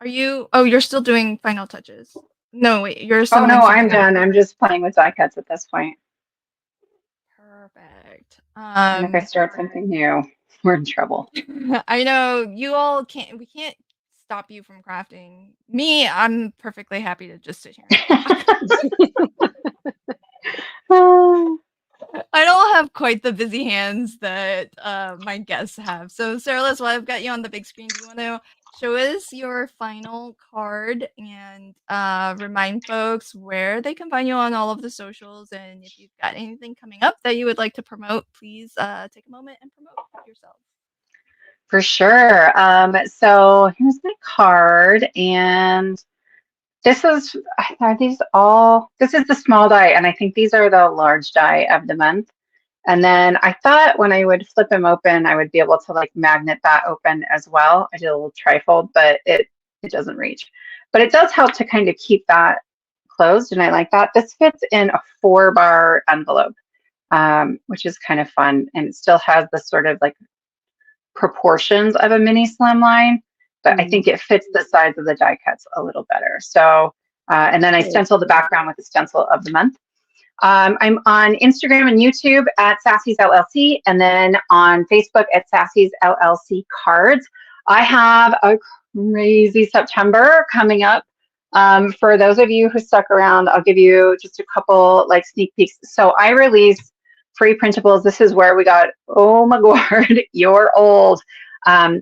Are you you're still doing final touches? No, wait, you're Oh assembling no, I'm something else. done. I'm just playing with die cuts at this point. Perfect. And if I start something new, we're in trouble. I know you all we can't stop you from crafting. Me, I'm perfectly happy to just sit here and talk. I don't have quite the busy hands that my guests have. So, Sarah Liz, while I've got you on the big screen, do you want to show us your final card and remind folks where they can find you on all of the socials? And if you've got anything coming up that you would like to promote, please take a moment and promote yourself. For sure. So here's my card, and this is, are these all, this is the small die, and I think these are the large die of the month. And then I thought when I would flip them open, I would be able to like magnet that open as well. I did a little trifold, but it doesn't reach. But it does help to kind of keep that closed, and I like that. This fits in a 4-bar envelope, which is kind of fun, and it still has the sort of like proportions of a mini slimline, but I think it fits the size of the die cuts a little better. So, and then I stenciled the background with the stencil of the month. I'm on Instagram and YouTube at Sassy's LLC, and then on Facebook at Sassy's LLC Cards. I have a crazy September coming up. For those of you who stuck around, I'll give you just a couple like sneak peeks. So I release free printables. This is where we got, oh my God, you're old.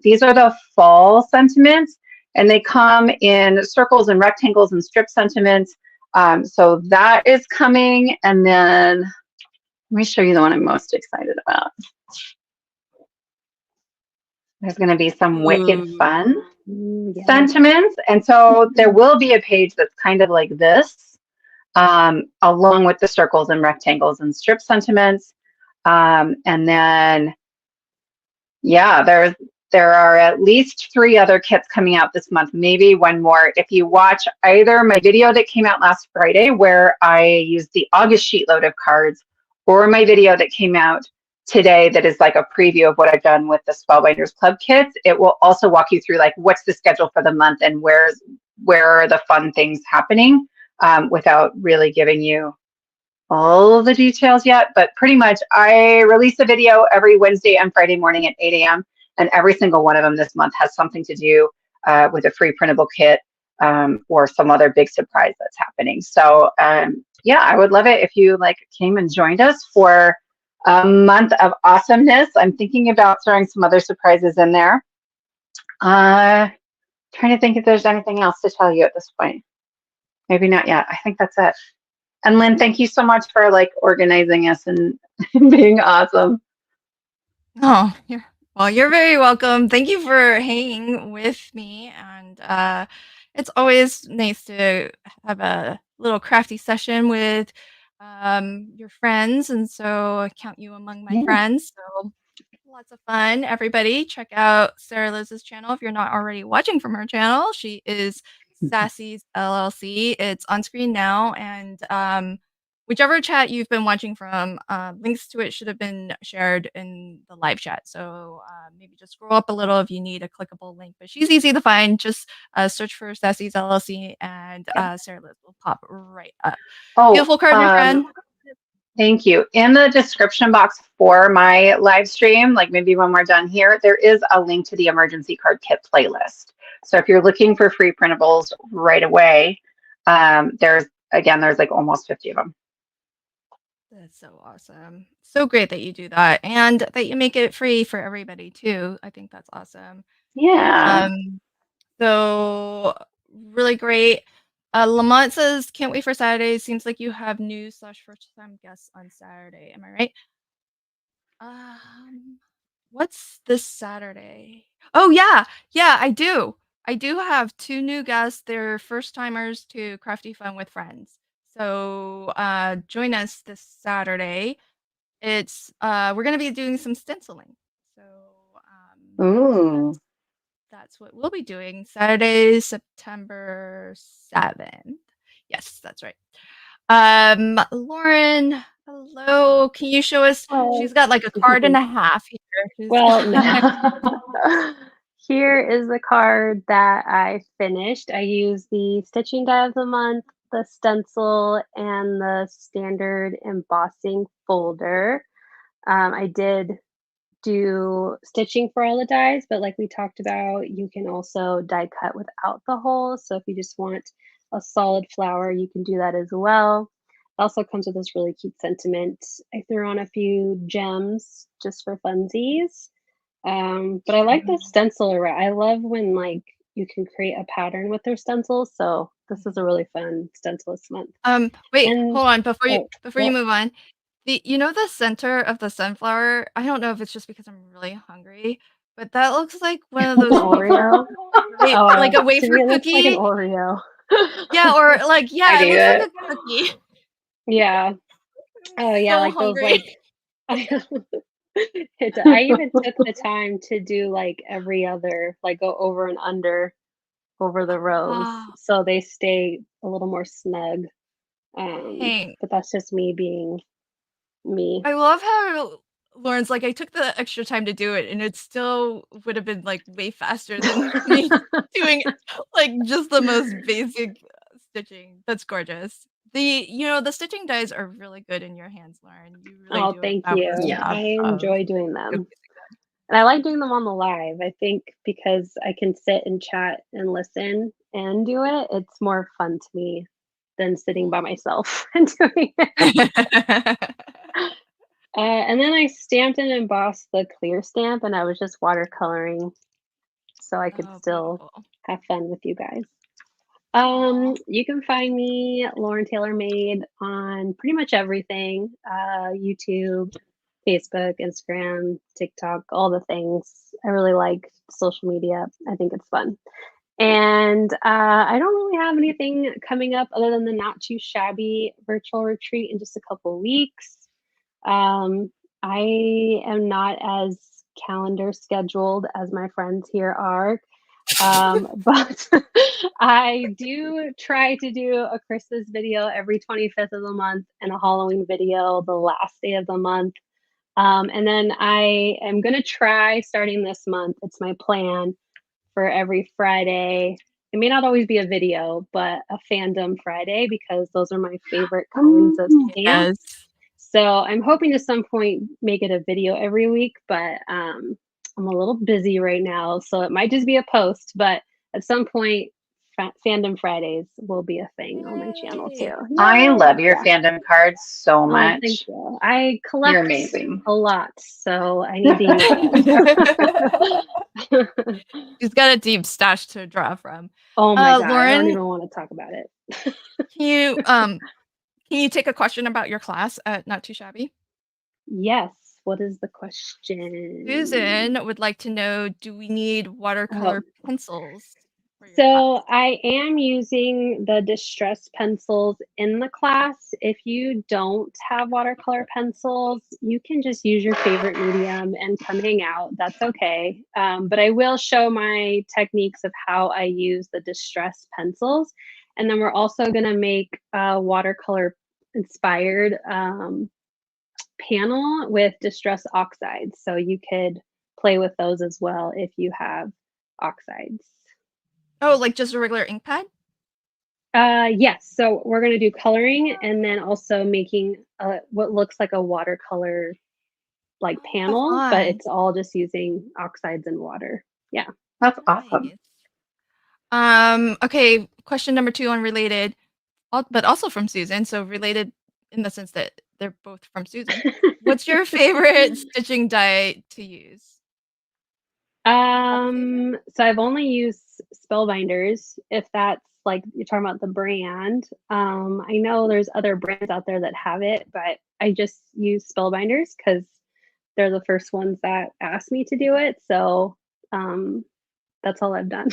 These are the fall sentiments, and they come in circles and rectangles and strip sentiments. So that is coming. And then let me show you the one I'm most excited about. There's going to be some wicked fun sentiments. And so there will be a page that's kind of like this, along with the circles and rectangles and strip sentiments. And then, yeah, there are at least 3 other kits coming out this month, maybe one more. If you watch either my video that came out last Friday where I used the August sheet load of cards, or my video that came out today that is like a preview of what I've done with the Spellbinders Club kits, it will also walk you through like what's the schedule for the month and where are the fun things happening, without really giving you all of the details yet. But pretty much I release a video every Wednesday and Friday morning at 8 a.m. and every single one of them this month has something to do with a free printable kit, or some other big surprise that's happening. So yeah, I would love it if you like came and joined us for a month of awesomeness. I'm thinking about throwing some other surprises in there. Trying to think if there's anything else to tell you at this point. Maybe not yet. I think that's it. And Lynn, thank you so much for like organizing us and being awesome. Oh, you're very welcome. Thank you for hanging with me, and it's always nice to have a little crafty session with your friends, and so I count you among my friends. So lots of fun. Everybody, check out Sarah Liz's channel if you're not already watching from her channel. She is Sassy's LLC. It's on screen now, and whichever chat you've been watching from, links to it should have been shared in the live chat. So maybe just scroll up a little if you need a clickable link. But she's easy to find. Just search for Sassy's LLC, and Sarah Liz will pop right up. Oh, beautiful card, my friend. Thank you. In the description box for my live stream, like maybe when we're done here, there is a link to the emergency card kit playlist. So if you're looking for free printables right away, there's like almost 50 of them. That's so awesome. So great that you do that, and that you make it free for everybody too. I think that's awesome. Yeah. So really great. Lamont says, "Can't wait for Saturday. Seems like you have new / first time guests on Saturday. Am I right?" What's this Saturday? Oh yeah, I do. I do have 2 new guests. They're first timers to Crafty Fun with Friends. So join us this Saturday. It's we're gonna be doing some stenciling. So Ooh. that's what we'll be doing Saturday, September 7th. Yes, that's right. Lauren, hello. Can you show us? She's got like a card and a half here. Well, no. Here is the card that I finished. I used the stitching die of the month, the stencil, and the standard embossing folder. I did do stitching for all the dies, but like we talked about, you can also die cut without the holes. So if you just want a solid flower, you can do that as well. It also comes with this really cute sentiment. I threw on a few gems just for funsies. But I like the stencil around. I love when like you can create a pattern with their stencils. So this is a really fun stencil this month. Wait, And hold on before you yeah. move on. The center of the sunflower, I don't know if it's just because I'm really hungry, but that looks like one of those Oreo. like a wafer To me, it looks like an cookie. Oreo. Yeah, or like I it do looks like it. a cookie. Yeah. Oh yeah, So like hungry. those like I even took the time to do like every other, like go over and under over the rows Wow. so they stay a little more snug. Dang. But that's just me being me. I love how Lauren's like, I took the extra time to do it, and it still would have been like way faster than me doing like just the most basic stitching. That's gorgeous. The stitching dies are really good in your hands, Lauren. You really Oh, do a thank fabulous you. Yeah. job I of enjoy doing them. showcasing them. And I like doing them on the live. I think because I can sit and chat and listen and do it, it's more fun to me than sitting by myself and doing it. And then I stamped and embossed the clear stamp, and I was just watercoloring so I could still Beautiful. have fun with you guys. Aw. You can find me, Lauren Taylor Made, on pretty much everything, YouTube, Facebook, Instagram, TikTok, all the things. I really like social media. I think it's fun. And I don't really have anything coming up other than the Not Too Shabby virtual retreat in just a couple weeks. I am not as calendar scheduled as my friends here are. But I do try to do a Christmas video every 25th of the month and a Halloween video the last day of the month. And then I am going to try starting this month. It's my plan for every Friday. It may not always be a video, but a fandom Friday because those are my favorite kinds of stamps. Yes. So I'm hoping to some point make it a video every week, but I'm a little busy right now, so it might just be a post. But at some point, Fandom Fridays will be a thing on my channel too. Yay. I love your Yeah. fandom cards so Oh, much. thank you. I You're collect amazing. a lot, so I need to use them. She's got a deep stash to draw from. Oh my God, I don't Lauren, even want to talk about it. can you take a question about your class at Not Too Shabby? Yes. What is the question? Susan would like to know, do we need watercolor pencils for your class? So I am using the distress pencils in the class. If you don't have watercolor pencils, you can just use your favorite medium and come hang out. That's okay. But I will show my techniques of how I use the distress pencils. And then we're also going to make a watercolor inspired panel with distress oxides. So you could play with those as well if you have oxides. Oh, like just a regular ink pad? Yes. So we're going to do coloring and then also making what looks like a watercolor like panel, but it's all just using oxides and water. Yeah. That's awesome. Nice. Okay, question number 2 unrelated, but also from Susan, so related in the sense that they're both from Susan. What's your favorite stitching die to use? So I've only used Spellbinders, if that's like you're talking about the brand. I know there's other brands out there that have it, but I just use Spellbinders because they're the first ones that asked me to do it. So that's all I've done.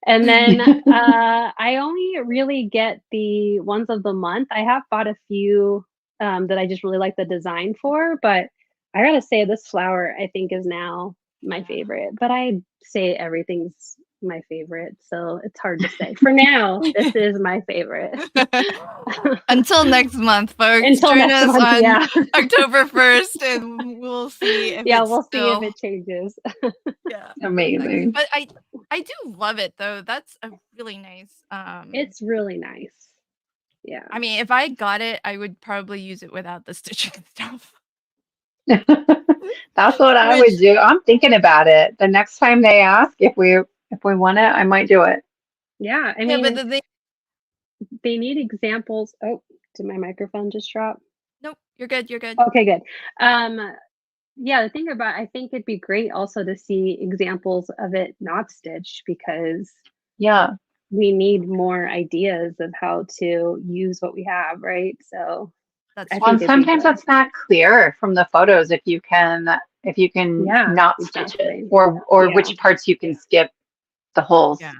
And then I only really get the ones of the month. I have bought a few that I just really like the design for, but I gotta say this flower I think is now my favorite. But I say everything's my favorite, so it's hard to say. For now, this is my favorite. Until next month, folks. Until Join next us month, on yeah. October 1st, and we'll see if Yeah, it's we'll still... see if it changes. Yeah, Amazing. but I do love it though. That's a really nice. It's really nice. Yeah. I mean, if I got it, I would probably use it without the stitching and stuff. That's what I would do. I'm thinking about it. The next time they ask if we want it, I might do it. Yeah, I Yeah, mean, but the thing... they need examples. Oh, did my microphone just drop? Nope, you're good. You're good. Okay, good. Yeah, the thing about, I think it'd be great also to see examples of it not stitched, because Yeah, we need more ideas of how to use what we have, right? So That's I well, and think it'd be sometimes good. it's not clear from the photos if you can Yeah, not stitch exactly. it, or Yeah. which parts you can skip the holes. Yeah.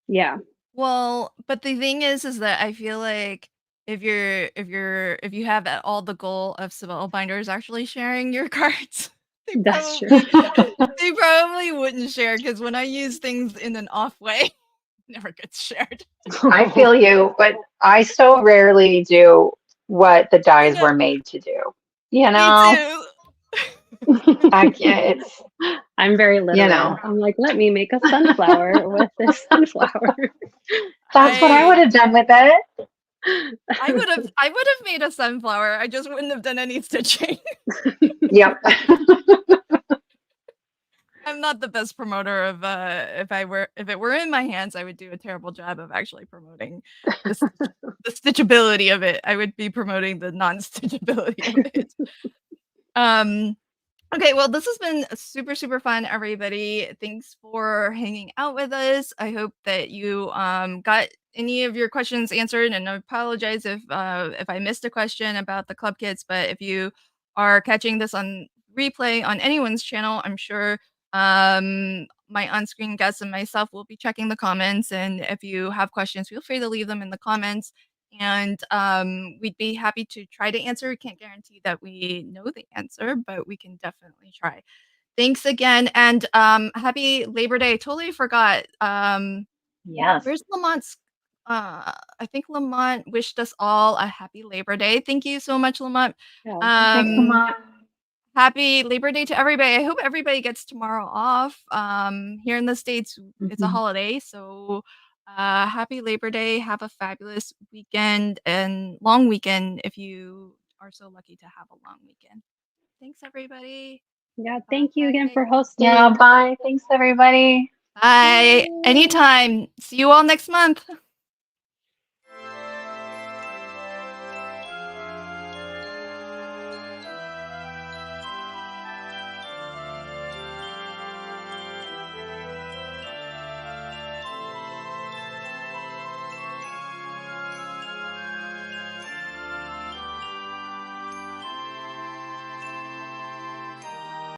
Yeah. Well, but the thing is that I feel like if you have at all the goal of Spellbinders actually sharing your cards, they That's true. they probably wouldn't share, because when I use things in an off way, it never gets shared. I feel you, but I so rarely do what the dies know. were made to do. You Me know, too. it's I'm very literal. know. I'm like, let me make a sunflower with this sunflower. That's what I would have done with it. I would have made a sunflower. I just wouldn't have done any stitching. Yep. I'm not the best promoter of if it were in my hands, I would do a terrible job of actually promoting the stitchability of it. I would be promoting the non-stitchability of it. Okay, well, this has been super, super fun, everybody. Thanks for hanging out with us. I hope that you got any of your questions answered, and I apologize if I missed a question about the club kits, but if you are catching this on replay on anyone's channel, I'm sure my on-screen guests and myself will be checking the comments, and if you have questions, feel free to leave them in the comments. And we'd be happy to try to answer. We can't guarantee that we know the answer, but we can definitely try. Thanks again, and happy Labor Day. Totally forgot. Yes. Where's Lamont's? I think Lamont wished us all a happy Labor Day. Thank you so much, Lamont. Thanks, Lamont. Happy Labor Day to everybody. I hope everybody gets tomorrow off. Here in the States, it's a holiday, so happy Labor Day. Have a fabulous weekend and long weekend if you are so lucky to have a long weekend. Thanks, everybody. Yeah, thank you again for hosting. Yeah, bye. Thanks, everybody. Bye. Anytime. See you all next month.